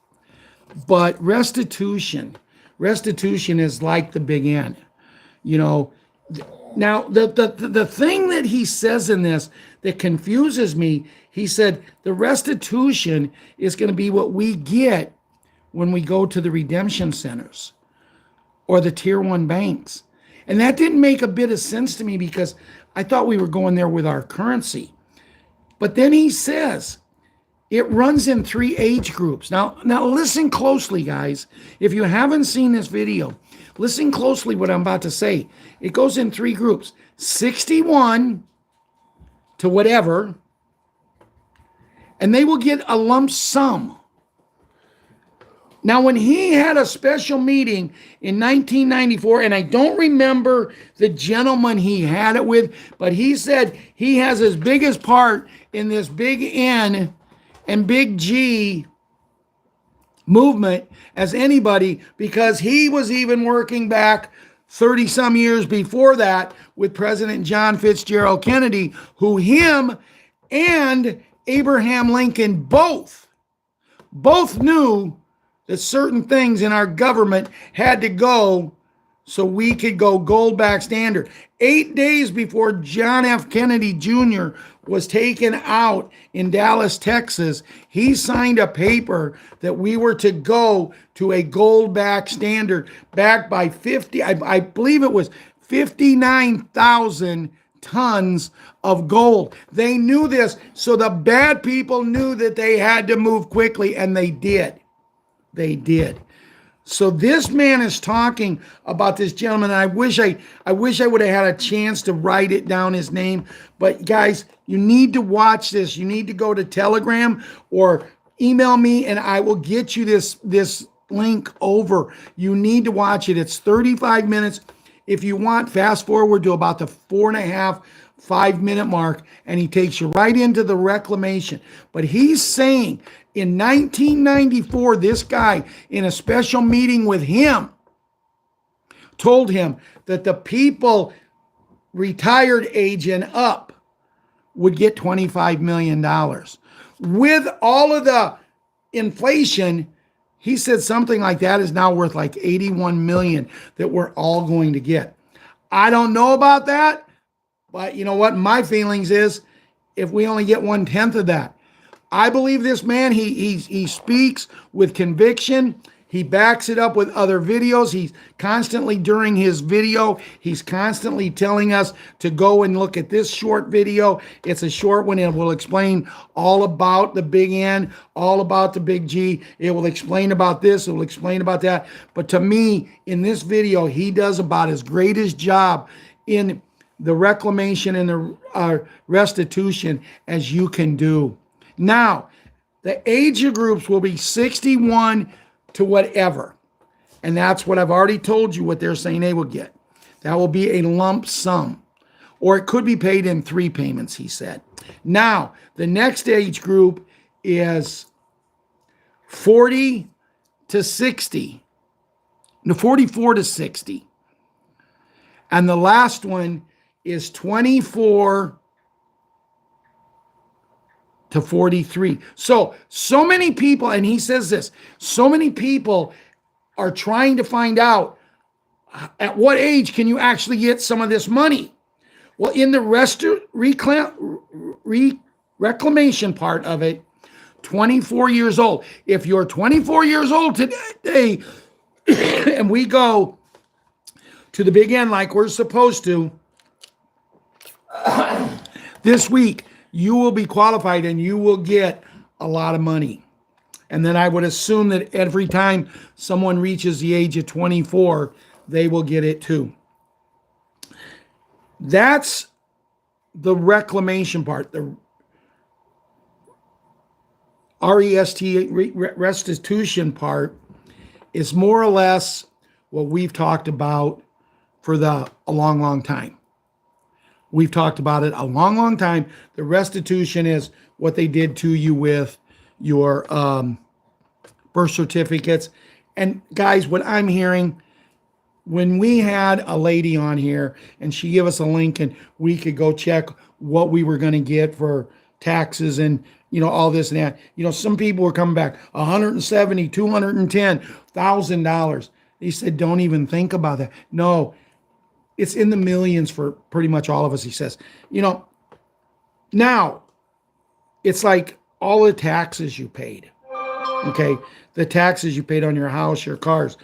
But restitution is like the big N. Now the thing that he says in this that confuses me, he said the restitution is going to be what we get when we go to the redemption centers or the tier 1 banks. And that didn't make a bit of sense to me because I thought we were going there with our currency. But then he says it runs in 3 age groups. Now listen closely, guys. If you haven't seen this video, listen closely what I'm about to say. It goes in 3 groups: 61 to whatever, and they will get a lump sum. Now, when he had a special meeting in 1994, and I don't remember the gentleman he had it with, but he said he has his biggest part in this big N and big G movement as anybody, because he was even working back 30 some years before that with President John Fitzgerald Kennedy, who him and Abraham Lincoln both knew that certain things in our government had to go so we could go gold back standard. 8 days before John F. Kennedy Jr. was taken out in Dallas, Texas, he signed a paper that we were to go to a gold back standard backed by I believe it was 59,000 tons of gold. They knew this, so the bad people knew that they had to move quickly, and they did. They did. So this man is talking about this gentleman, and I wish I would have had a chance to write it down, his name. But guys, you need to watch this. You need to go to Telegram or email me, and I will get you this link over. You need to watch it. It's 35 minutes. If you want, fast forward to about the 4.5, 5 minute mark, and he takes you right into the reclamation. But he's saying in 1994, this guy in a special meeting with him told him that the people retired age and up would get $25 million. With all of the inflation, he said something like that is now worth like 81 million that we're all going to get. I don't know about that, but you know what? My feelings is if we only get 1/10 of that. I believe this man, he speaks with conviction. He backs it up with other videos. He's constantly, during his video, he's constantly telling us to go and look at this short video. It's a short one. It will explain all about the big N, all about the big G. It will explain about this. It will explain about that. But to me, in this video, he does about his greatest job in the reclamation and the restitution as you can do. Now, the age groups will be 61 to whatever. And that's what I've already told you what they're saying they will get. That will be a lump sum. Or it could be paid in 3 payments, he said. Now, the next age group is 40 to 60. No, 44 to 60. And the last one is 24 to 43. So many people, and he says this, so many people are trying to find out at what age can you actually get some of this money. Well, in the reclamation part of it, 24 years old. If you're 24 years old today, and we go to the big N like we're supposed to this week, you will be qualified and you will get a lot of money. And then I would assume that every time someone reaches the age of 24, they will get it too. That's the reclamation part, the restitution part is more or less what we've talked about for a long, long time. We've talked about it a long, long time. The restitution is what they did to you with your birth certificates. And guys, what I'm hearing, when we had a lady on here and she gave us a link and we could go check what we were going to get for taxes and all this and that. Some people were coming back $170,000, $210,000. He said, don't even think about that. No, it's in the millions for pretty much all of us, he says. Now it's like all the taxes you paid. Okay, the taxes you paid on your house, your cars.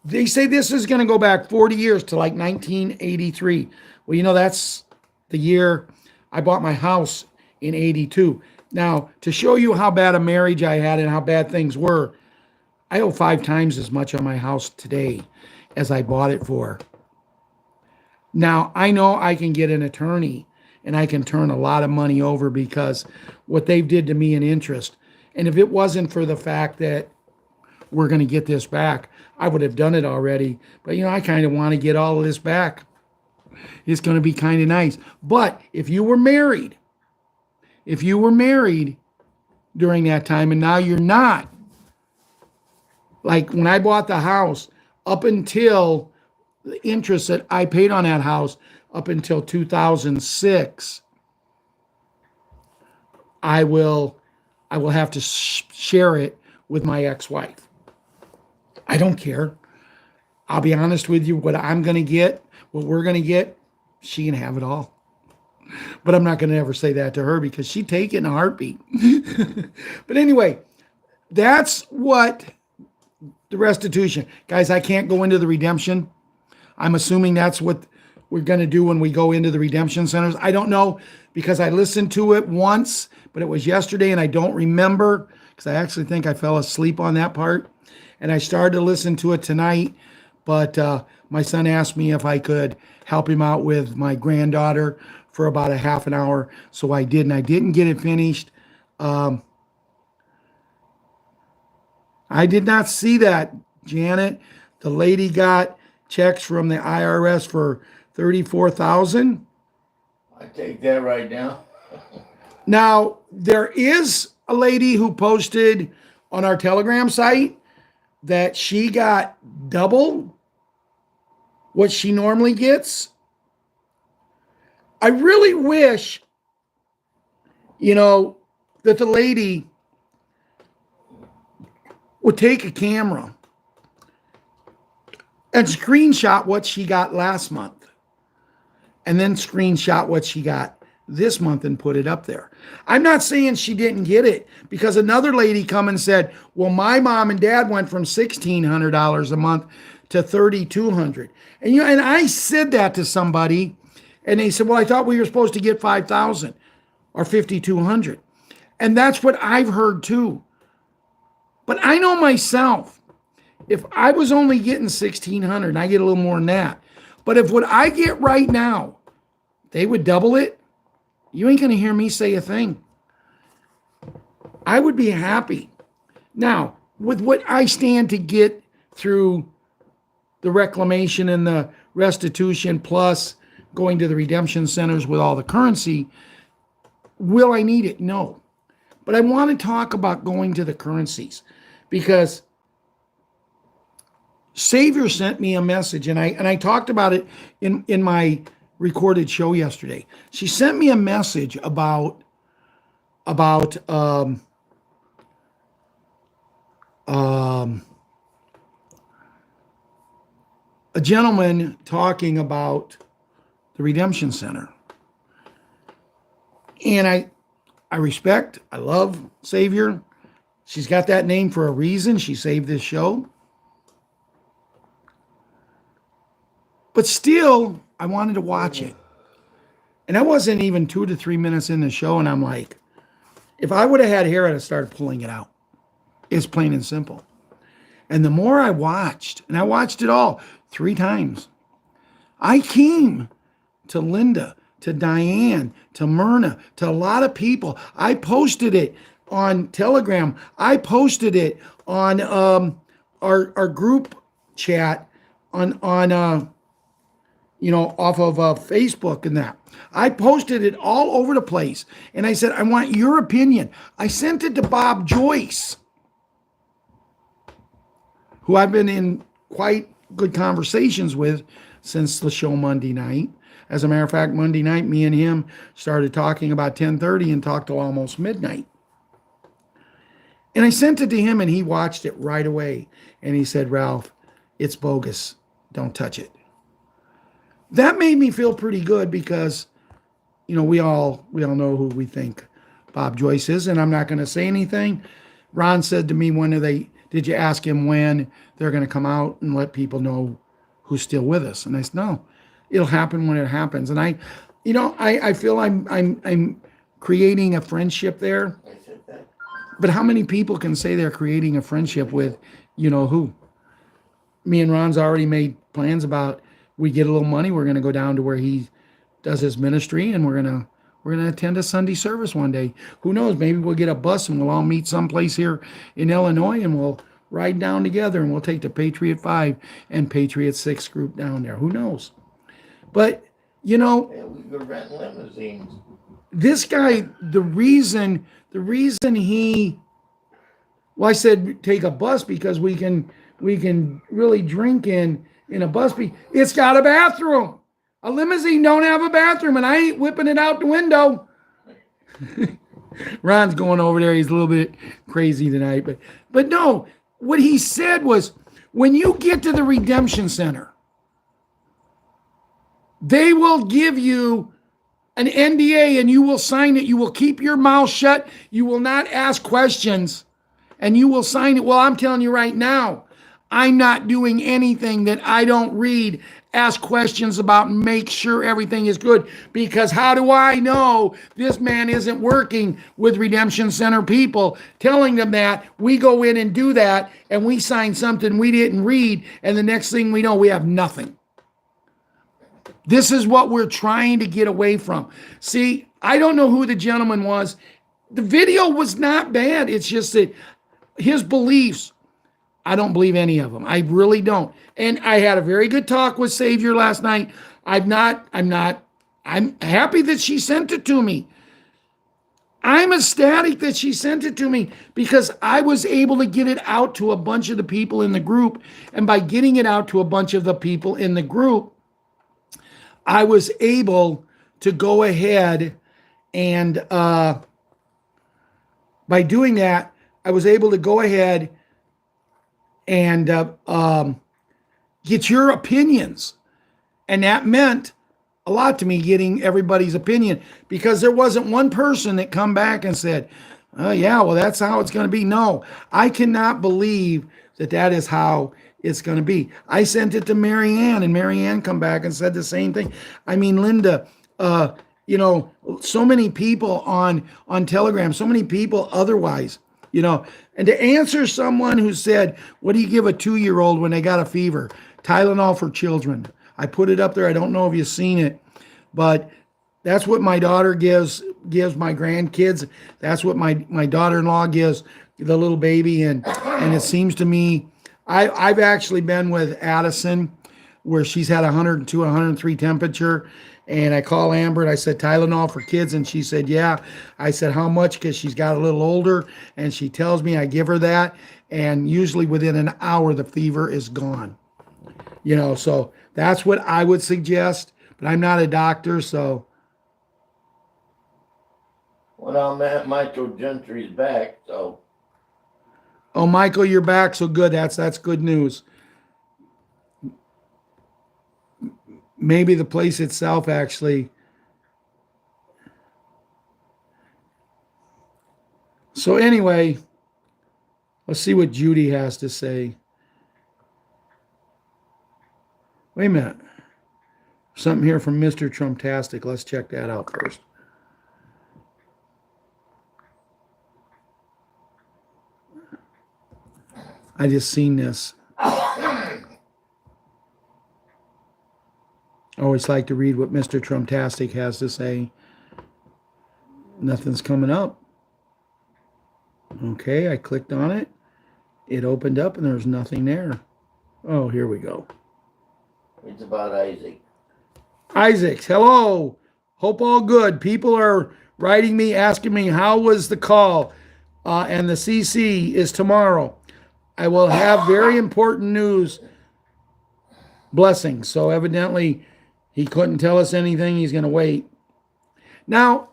They say this is going to go back 40 years to like 1983. Well, that's the year I bought my house in 82. Now, to show you how bad a marriage I had and how bad things were, I owe 5 times as much on my house today as I bought it for. Now, I know I can get an attorney and I can turn a lot of money over because what they've did to me in interest. And if it wasn't for the fact that we're going to get this back, I would have done it already. But, I kind of want to get all of this back. It's going to be kind of nice. But if you were married during that time and now you're not, like when I bought the house, up until the interest that I paid on that house up until 2006, I will have to share it with my ex-wife. I don't care. I'll be honest with you, what I'm going to get, what we're going to get, she can have it all. But I'm not going to ever say that to her because she'd take it in a heartbeat. But anyway, that's what the restitution. Guys, I can't go into the redemption. I'm assuming that's what we're going to do when we go into the redemption centers. I don't know because I listened to it once, but it was yesterday and I don't remember because I actually think I fell asleep on that part. And I started to listen to it tonight, but my son asked me if I could help him out with my granddaughter for about a half an hour. So I did, and I didn't get it finished. I did not see that, Janet. The lady got checks from the IRS for $34,000. I take that right now. Now, there is a lady who posted on our Telegram site that she got double what she normally gets. I really wish, that the lady would take a camera and screenshot what she got last month and then screenshot what she got this month and put it up there. I'm not saying she didn't get it because another lady come and said, well, my mom and dad went from $1,600 a month to $3,200. And I said that to somebody and they said, well, I thought we were supposed to get $5,000 or $5,200. And that's what I've heard too. But I know myself, if I was only getting $1,600 and I get a little more than that, but if what I get right now, they would double it, you ain't going to hear me say a thing. I would be happy. Now, with what I stand to get through the reclamation and the restitution plus going to the redemption centers with all the currency, will I need it? No. But I want to talk about going to the currencies because Savior sent me a message and I talked about it in my recorded show yesterday. She sent me a message about a gentleman talking about the Redemption Center. And I respect, I love Savior. She's got that name for a reason. She saved this show. But still, I wanted to watch it. And I wasn't even 2 to 3 minutes in the show, and I'm like, if I would have had hair, I'd have started pulling it out. It's plain and simple. And the more I watched, and I watched it all 3 times, I came to Linda, to Diane, to Myrna, to a lot of people. I posted it on Telegram. I posted it on our group chat on off of Facebook and that. I posted it all over the place. And I said, I want your opinion. I sent it to Bob Joyce, who I've been in quite good conversations with since the show Monday night. As a matter of fact, Monday night, me and him started talking about 10:30 and talked till almost midnight. And I sent it to him, and he watched it right away. And he said, Ralph, it's bogus. Don't touch it. That made me feel pretty good because, we all know who we think Bob Joyce is, and I'm not going to say anything. Ron said to me, did you ask him when they're going to come out and let people know who's still with us? And I said, no, it'll happen when it happens. And I feel I'm creating a friendship there. But how many people can say they're creating a friendship with, who? Me and Ron's already made plans about, we get a little money, we're going to go down to where he does his ministry, and we're going to attend a Sunday service one day. Who knows? Maybe we'll get a bus and we'll all meet someplace here in Illinois, and we'll ride down together, and we'll take the Patriot 5 and Patriot 6 group down there. Who knows? But, Yeah, we could rent limousines. this guy, the reason I said take a bus, because we can really drink in a bus. It's got a bathroom. A limousine don't have a bathroom, and I ain't whipping it out the window. Ron's going over there. He's a little bit crazy tonight, but no, what he said was, when you get to the Redemption Center, they will give you an NDA and you will sign it. You will keep your mouth shut. You will not ask questions, and you will sign it. Well, I'm telling you right now, I'm not doing anything that I don't read, ask questions about, and make sure everything is good. Because how do I know this man isn't working with Redemption Center people, telling them that we go in and do that, and we sign something we didn't read, and the next thing we know, we have nothing. This is what we're trying to get away from. See, I don't know who the gentleman was. The video was not bad. It's just that his beliefs, I don't believe any of them. I really don't. And I had a very good talk with Savior last night. I'm happy that she sent it to me. I'm ecstatic that she sent it to me, because I was able to get it out to a bunch of the people in the group. And by getting it out to a bunch of the people in the group, I was able to go ahead and, by doing that, I was able to go ahead and get your opinions. And that meant a lot to me, getting everybody's opinion, because there wasn't one person that come back and said, oh yeah, well, that's how it's going to be. No, I cannot believe that is how it's going to be. I sent it to Mary Ann, and Mary Ann come back and said the same thing. I mean, Linda, so many people on Telegram, so many people otherwise, and to answer someone who said, what do you give a 2-year-old when they got a fever? Tylenol for children. I put it up there. I don't know if you've seen it, but that's what my daughter gives my grandkids. That's what my daughter-in-law gives the little baby. And it seems to me, I've actually been with Addison where she's had 102, 103 temperature. And I call Amber and I said, Tylenol for kids. And she said, yeah. I said, how much? Because she's got a little older. And she tells me, I give her that. And usually within an hour, the fever is gone. So that's what I would suggest. But I'm not a doctor, so. Well, now Michael Gentry's back, so. Oh, Michael, you're back. So good. That's good news. Maybe the place itself actually. So anyway, let's see what Judy has to say. Wait a minute. Something here from Mr. Trumptastic. Let's check that out first. I just seen this. I always like to read what Mr. Trumptastic has to say. Nothing's coming up. Okay, I clicked on it. It opened up and there's nothing there. Oh, here we go. It's about Isaac. Isaac, hello. Hope all good. People are writing me, asking me how was the call, and the CC is tomorrow. I will have very important news. Blessings. So evidently he couldn't tell us anything. He's going to wait. Now,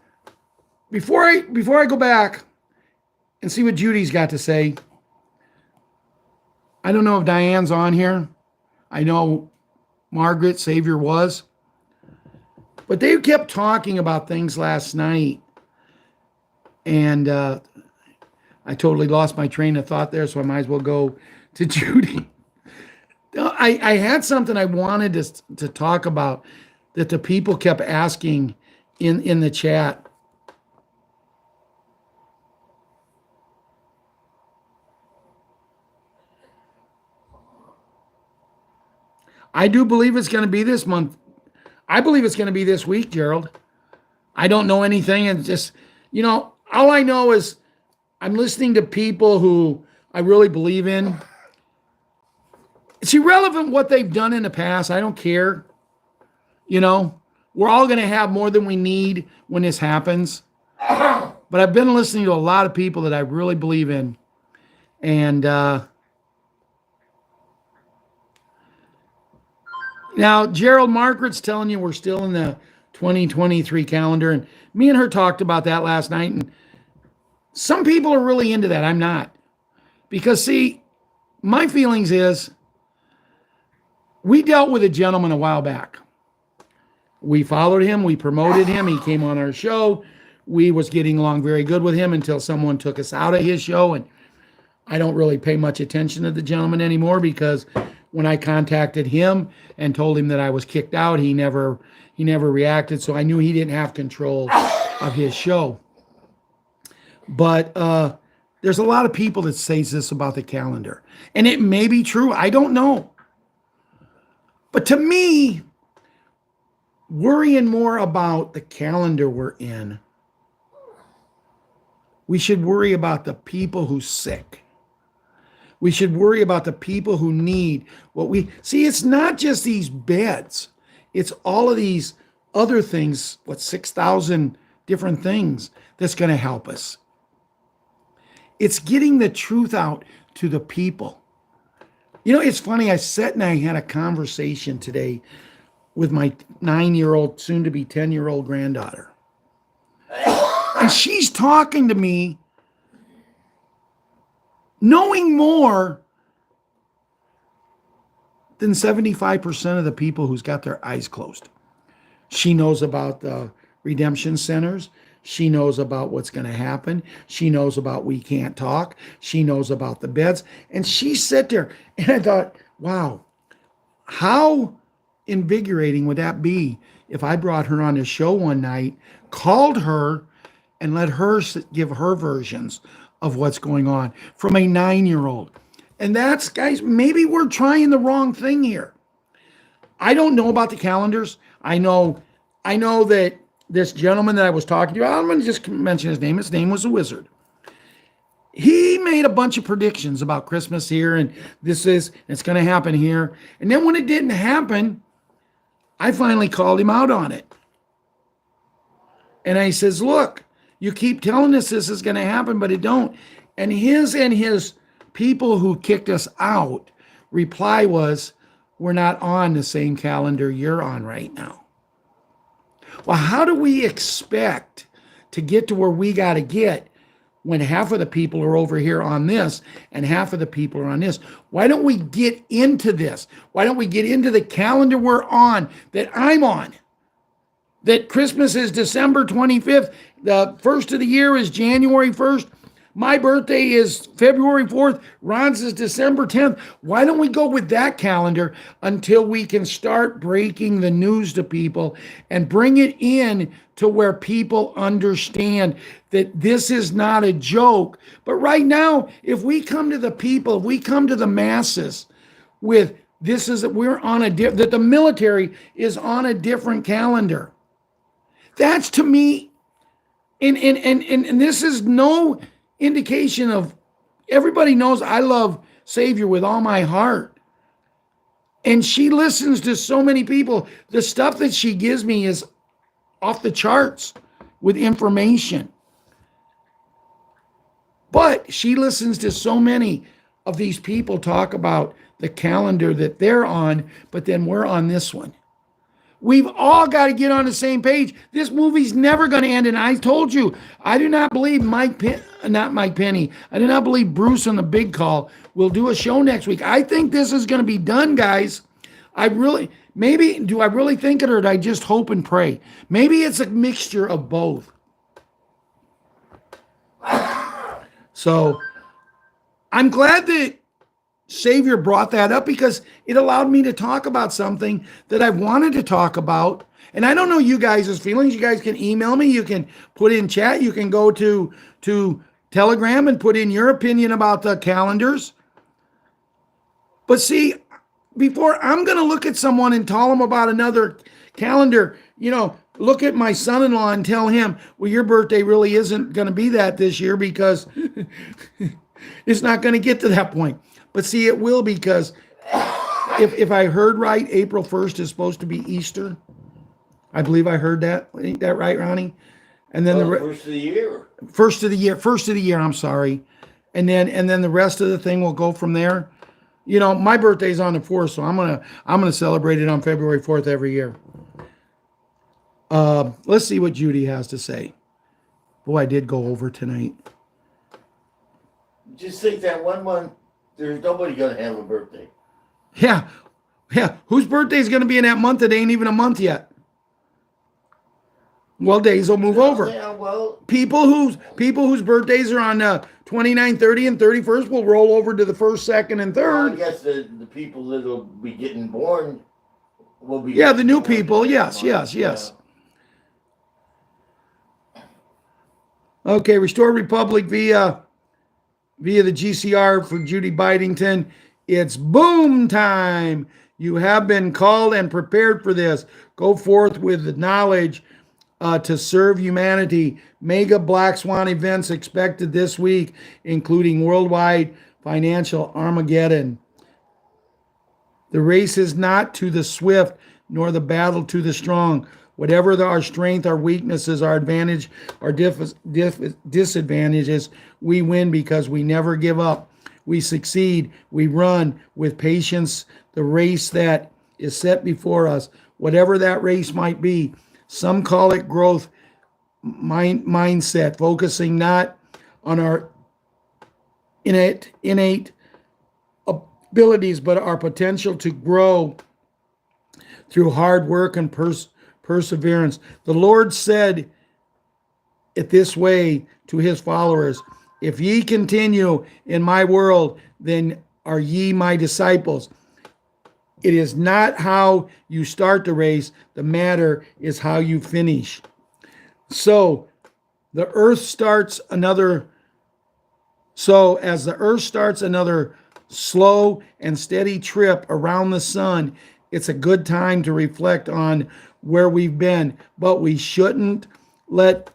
before I go back and see what Judy's got to say, I don't know if Diane's on here. I know Margaret Savior was. But they kept talking about things last night. And I totally lost my train of thought there, so I might as well go to Judy. I had something I wanted to talk about that the people kept asking in the chat. I do believe it's going to be this month. I believe it's going to be this week, Gerald. I don't know anything. And just, all I know is I'm listening to people who I really believe in. It's irrelevant what they've done in the past. I don't care. We're all going to have more than we need when this happens. But I've been listening to a lot of people that I really believe in. And now, Gerald, Margaret's telling you we're still in the 2023 calendar. And me and her talked about that last night. And some people are really into that. I'm not. Because, see, my feelings is we dealt with a gentleman a while back. We followed him. We promoted him. He came on our show. We was getting along very good with him until someone took us out of his show. And I don't really pay much attention to the gentleman anymore because when I contacted him and told him that I was kicked out, he never reacted. So I knew he didn't have control of his show. But there's a lot of people that say this about the calendar. And it may be true. I don't know. But to me, worrying more about the calendar we're in, we should worry about the people who's sick. We should worry about the people who need what we see. It's not just these beds. It's all of these other things, 6,000 different things that's going to help us. It's getting the truth out to the people. It's funny. I sat and I had a conversation today with my 9-year-old, soon to be 10-year-old granddaughter. And she's talking to me knowing more than 75% of the people who's got their eyes closed. She knows about the redemption centers. She knows about what's going to happen. She knows about we can't talk. She knows about the beds. And she sat there and I thought, wow, how invigorating would that be if I brought her on the show one night, called her, and let her give her versions of what's going on from a 9-year-old. And that's, guys, maybe we're trying the wrong thing here. I don't know about the calendars. I know that this gentleman that I was talking to, I'm going to just mention his name. His name was a wizard. He made a bunch of predictions about Christmas here, and it's going to happen here. And then when it didn't happen, I finally called him out on it. And I says, look, you keep telling us this is going to happen, but it don't. And his people who kicked us out reply was, we're not on the same calendar you're on right now. Well, how do we expect to get to where we got to get when half of the people are over here on this and half of the people are on this? Why don't we get into this? Why don't we get into the calendar we're on, that I'm on? That Christmas is December 25th. The first of the year is January 1st. My birthday is February 4th. Ron's is December 10th. Why don't we go with that calendar until we can start breaking the news to people and bring it in to where people understand that this is not a joke. But right now, if we come to the people, if we come to the masses with this is that we're on that the military is on a different calendar. That's to me, and this is no indication of, everybody knows I love Savior with all my heart. And she listens to so many people. The stuff that she gives me is off the charts with information. But she listens to so many of these people talk about the calendar that they're on, but then we're on this one. We've all got to get on the same page. This movie's never going to end. And I told you, I do not believe not Mike Penny. I do not believe Bruce on the Big Call will do a show next week. I think this is going to be done, guys. Do I really think it, or do I just hope and pray? Maybe it's a mixture of both. So I'm glad that Savior brought that up, because it allowed me to talk about something that I've wanted to talk about. And I don't know you guys' feelings. You guys can email me. You can put in chat. You can go to Telegram and put in your opinion about the calendars. But see, before I'm going to look at someone and tell them about another calendar, look at my son-in-law and tell him, well, your birthday really isn't going to be that this year, because it's not going to get to that point. But see, it will, because if I heard right, April 1st is supposed to be Easter. I believe I heard that. Ain't that right, Ronnie? And then first of the year. First of the year, I'm sorry. And then the rest of the thing will go from there. My birthday's on the 4th, so I'm gonna celebrate it on February 4th every year. Let's see what Judy has to say. Boy, I did go over tonight. Just think that one month, there's nobody going to have a birthday. Yeah. Whose birthday is going to be in that month that ain't even a month yet? Well, days will move over. Yeah, well, People whose birthdays are on 29, 30, and 31st will roll over to the 1st, 2nd, and 3rd. I guess the people that will be getting born will be. Yeah, the new people. Yes. Okay, Restore Republic via the GCR for Judy Bidington. It's boom time. You have been called and prepared for this. Go forth with the knowledge to serve humanity. Mega Black Swan events expected this week, including worldwide financial Armageddon. The race is not to the swift, nor the battle to the strong. Whatever our strength, our weaknesses, our advantage, our disadvantages, we win because we never give up. We succeed. We run with patience the race that is set before us, whatever that race might be. Some call it growth mindset, focusing not on our innate abilities, but our potential to grow through hard work and perseverance. The Lord said it this way to his followers: if ye continue in my world, then are ye my disciples. It is not how you start the race. The matter is how you finish. So as the earth starts another slow and steady trip around the sun, it's a good time to reflect on where we've been, but we shouldn't let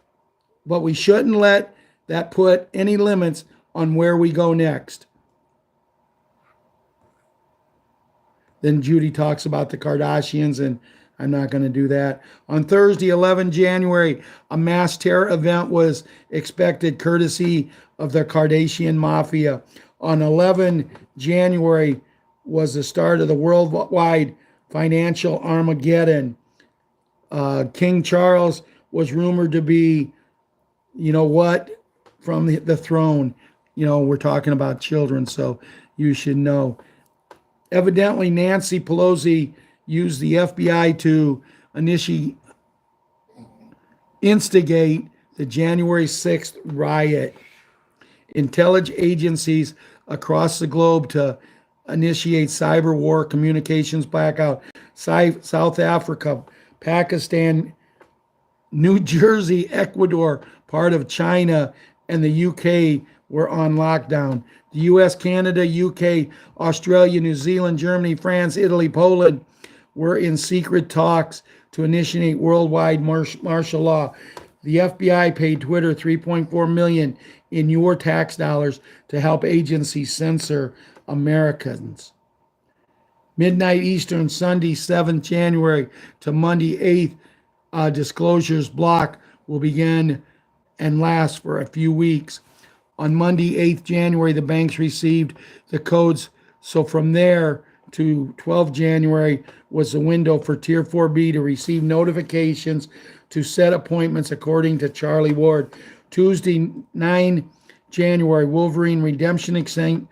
that put any limits on where we go next. Then Judy talks about the Kardashians, and I'm not going to do that. On Thursday, 11 January, a mass terror event was expected courtesy of the Kardashian Mafia. On 11 January was the start of the worldwide financial Armageddon. King Charles was rumored to be, from the throne. We're talking about children, so you should know. Evidently, Nancy Pelosi used the FBI to instigate the January 6th riot. intelligence agencies across the globe to initiate cyber war communications blackout. South Africa, Pakistan, New Jersey, Ecuador, part of China, and the UK were on lockdown. The US, Canada, UK, Australia, New Zealand, Germany, France, Italy, Poland were in secret talks to initiate worldwide martial law. The FBI paid Twitter $3.4 million in your tax dollars to help agencies censor Americans. Midnight Eastern, Sunday, 7th January to Monday, 8th, disclosures block will begin and last for a few weeks. On Monday, 8th January, the banks received the codes. So from there to 12th January was the window for Tier 4B to receive notifications to set appointments according to Charlie Ward. Tuesday, 9 January, Wolverine Redemption Exchange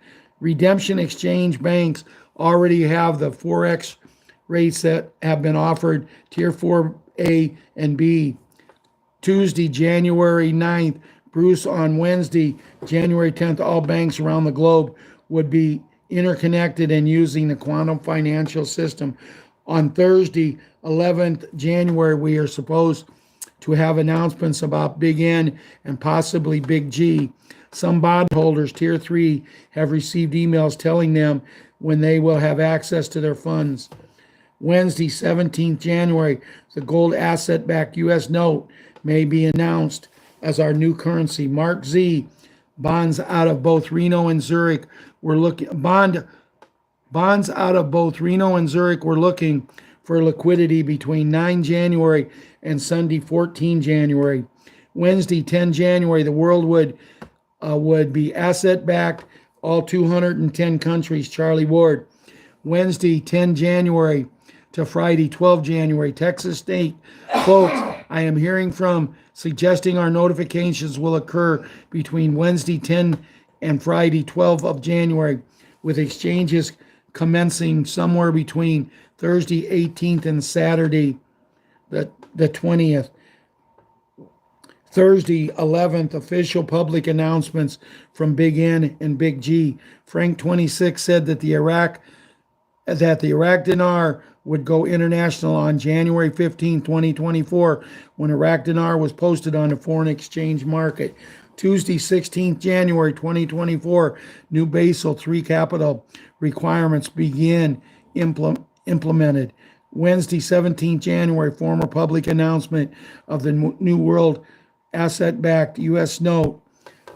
banks already have the Forex rates that have been offered Tier 4A and B. Tuesday, January 9th, Bruce, on Wednesday, January 10th, all banks around the globe would be interconnected and using the quantum financial system. On Thursday, 11th January, we are supposed to have announcements about Big N and possibly Big G. Some bondholders, Tier 3, have received emails telling them when they will have access to their funds. Wednesday, 17th January, the gold asset-backed U.S. note may be announced as our new currency. Mark Z, bonds out of both Reno and Zurich were looking for liquidity between 9 January and Sunday, 14 January. Wednesday, 10 January, the world would be asset-backed, all 210 countries, Charlie Ward. Wednesday, 10 January to Friday, 12 January, Texas State. Folks, I am hearing from suggesting our notifications will occur between Wednesday, 10 and Friday, 12 of January, with exchanges commencing somewhere between Thursday, 18th and Saturday, the 20th. Thursday, 11th, official public announcements from Big N and Big G. Frank 26 said that the Iraq dinar would go international on January 15, 2024, when Iraq dinar was posted on the foreign exchange market. Tuesday, 16th January 2024, new Basel III capital requirements begin implemented. Wednesday, 17th January, former public announcement of the new world asset-backed U.S. note.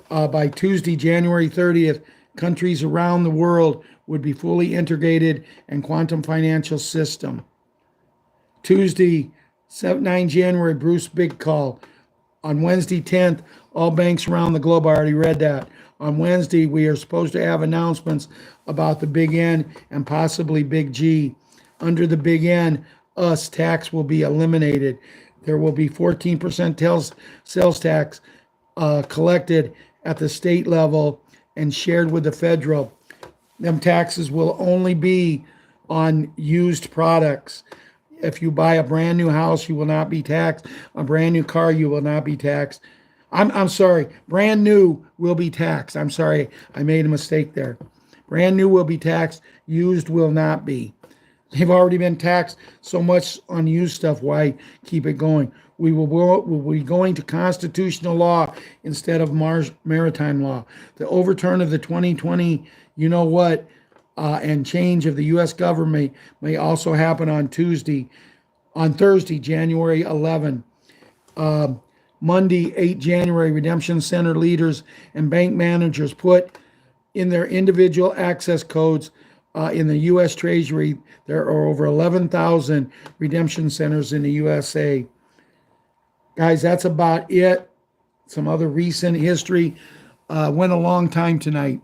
By Tuesday, January 30th, countries around the world would be fully integrated in quantum financial system. Tuesday, 9 January, Bruce Big Call. On Wednesday, 10th, all banks around the globe, I already read that. On Wednesday, we are supposed to have announcements about the Big N and possibly Big G. Under the Big N, US tax will be eliminated. There will be 14% sales tax collected at the state level and shared with the federal. Them taxes will only be on used products. If you buy a brand new house, you will not be taxed. A brand new car, you will not be taxed. I'm sorry, brand new will be taxed. I'm sorry, I made a mistake there. Brand new will be taxed, used will not be. They've already been taxed so much on used stuff, why keep it going? We will be going to constitutional law instead of maritime law. The overturn of the 2020, you know what, and change of the U.S. government may also happen on Thursday, January 11. Monday, 8 January, Redemption Center leaders and bank managers put in their individual access codes in the U.S. Treasury. There are over 11,000 redemption centers in the USA. Guys, that's about it. Some other recent history. Went a long time tonight.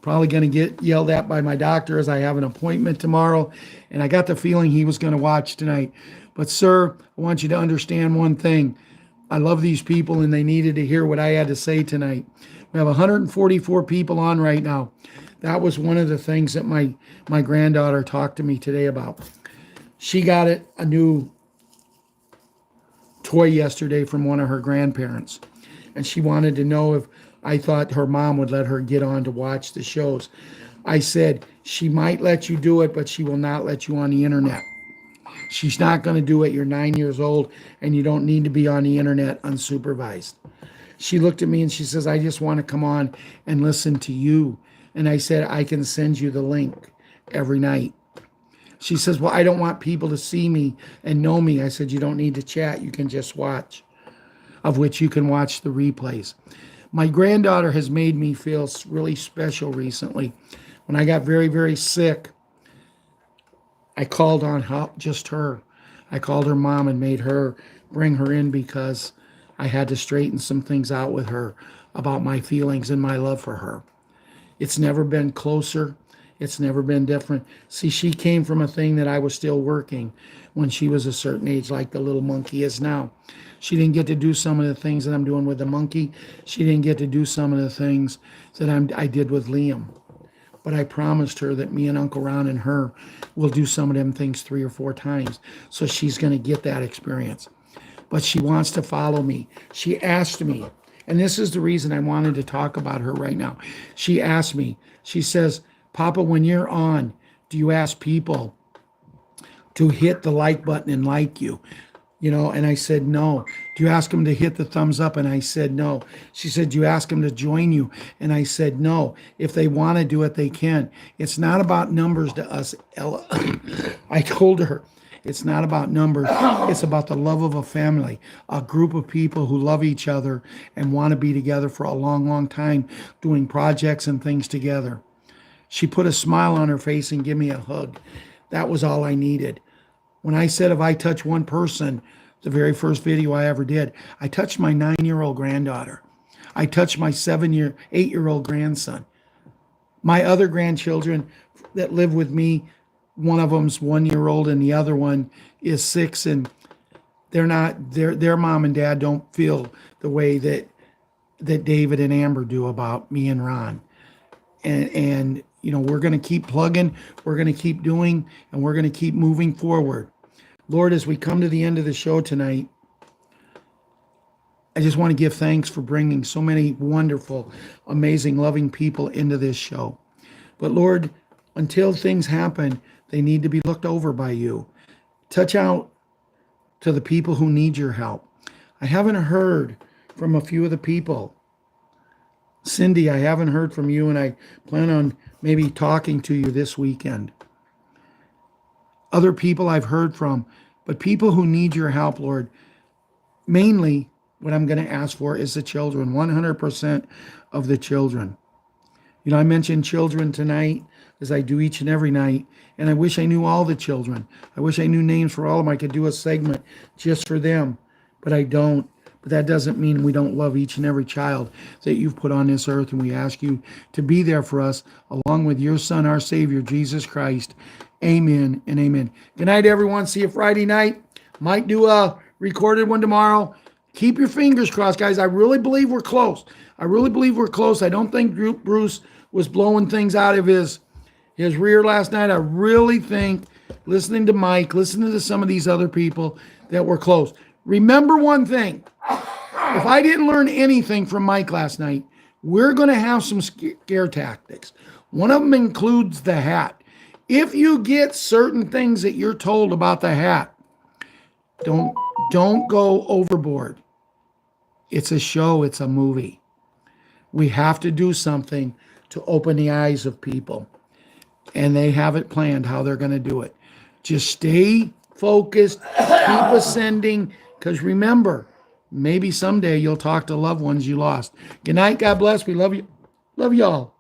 Probably going to get yelled at by my doctor as I have an appointment tomorrow. And I got the feeling he was going to watch tonight. But, sir, I want you to understand one thing. I love these people, and they needed to hear what I had to say tonight. We have 144 people on right now. That was one of the things that my granddaughter talked to me today about. She got a new toy yesterday from one of her grandparents. And she wanted to know if I thought her mom would let her get on to watch the shows. I said, she might let you do it, but she will not let you on the internet. She's not going to do it. You're 9 years old and you don't need to be on the internet unsupervised. She looked at me and she says, I just want to come on and listen to you. And I said, I can send you the link every night. She says, well, I don't want people to see me and know me. I said, you don't need to chat. You can just watch, of which you can watch the replays. My granddaughter has made me feel really special recently. When I got very, very sick, I called on just her. I called her mom and made her bring her in because I had to straighten some things out with her about my feelings and my love for her. It's never been closer. It's never been different. See, she came from a thing that I was still working when she was a certain age, like the little monkey is now. She didn't get to do some of the things that I'm doing with the monkey. She didn't get to do some of the things that I did with Liam. But I promised her that me and Uncle Ron and her will do some of them things 3 or 4 times. So she's going to get that experience. But she wants to follow me. She asked me, and this is the reason I wanted to talk about her right now. She asked me, she says, Papa, when you're on, do you ask people to hit the like button and like you? You know, and I said, no. Do you ask them to hit the thumbs up? And I said, no. She said, do you ask them to join you? And I said, no. If they want to do it, they can. It's not about numbers to us, Ella. I told her, it's not about numbers. It's about the love of a family, a group of people who love each other and want to be together for a long, long time, doing projects and things together. She put a smile on her face and gave me a hug. That was all I needed. When I said if I touch one person, the very first video I ever did, I touched my 9-year-old granddaughter. I touched my 8-year-old grandson. My other grandchildren that live with me, one of them's 1-year-old and the other one is 6, and they're not, their mom and dad don't feel the way that David and Amber do about me and Ron. And you know, we're going to keep plugging, we're going to keep doing, and we're going to keep moving forward. Lord, as we come to the end of the show tonight, I just want to give thanks for bringing so many wonderful, amazing, loving people into this show. But Lord, until things happen, they need to be looked over by you. Touch out to the people who need your help. I haven't heard from a few of the people. Cindy, I haven't heard from you, and I plan on maybe talking to you this weekend. Other people I've heard from, but people who need your help, Lord, mainly what I'm going to ask for is the children, 100% of the children. You know, I mentioned children tonight, as I do each and every night, and I wish I knew all the children. I wish I knew names for all of them. I could do a segment just for them, but I don't. But that doesn't mean we don't love each and every child that you've put on this earth, and we ask you to be there for us, along with your Son, our Savior, Jesus Christ. Amen and amen. Good night, everyone. See you Friday night. Might do a recorded one tomorrow. Keep your fingers crossed, guys. I really believe we're close. I really believe we're close. I don't think Bruce was blowing things out of his rear last night. I really think, listening to Mike, listening to some of these other people, that we're close. Remember one thing. If I didn't learn anything from Mike last night, we're going to have some scare tactics. One of them includes the hat. If you get certain things that you're told about the hat, don't go overboard. It's a show. It's a movie. We have to do something to open the eyes of people. And they have it planned how they're going to do it. Just stay focused. Keep ascending. Because remember, maybe someday you'll talk to loved ones you lost. Good night. God bless. We love you. Love y'all.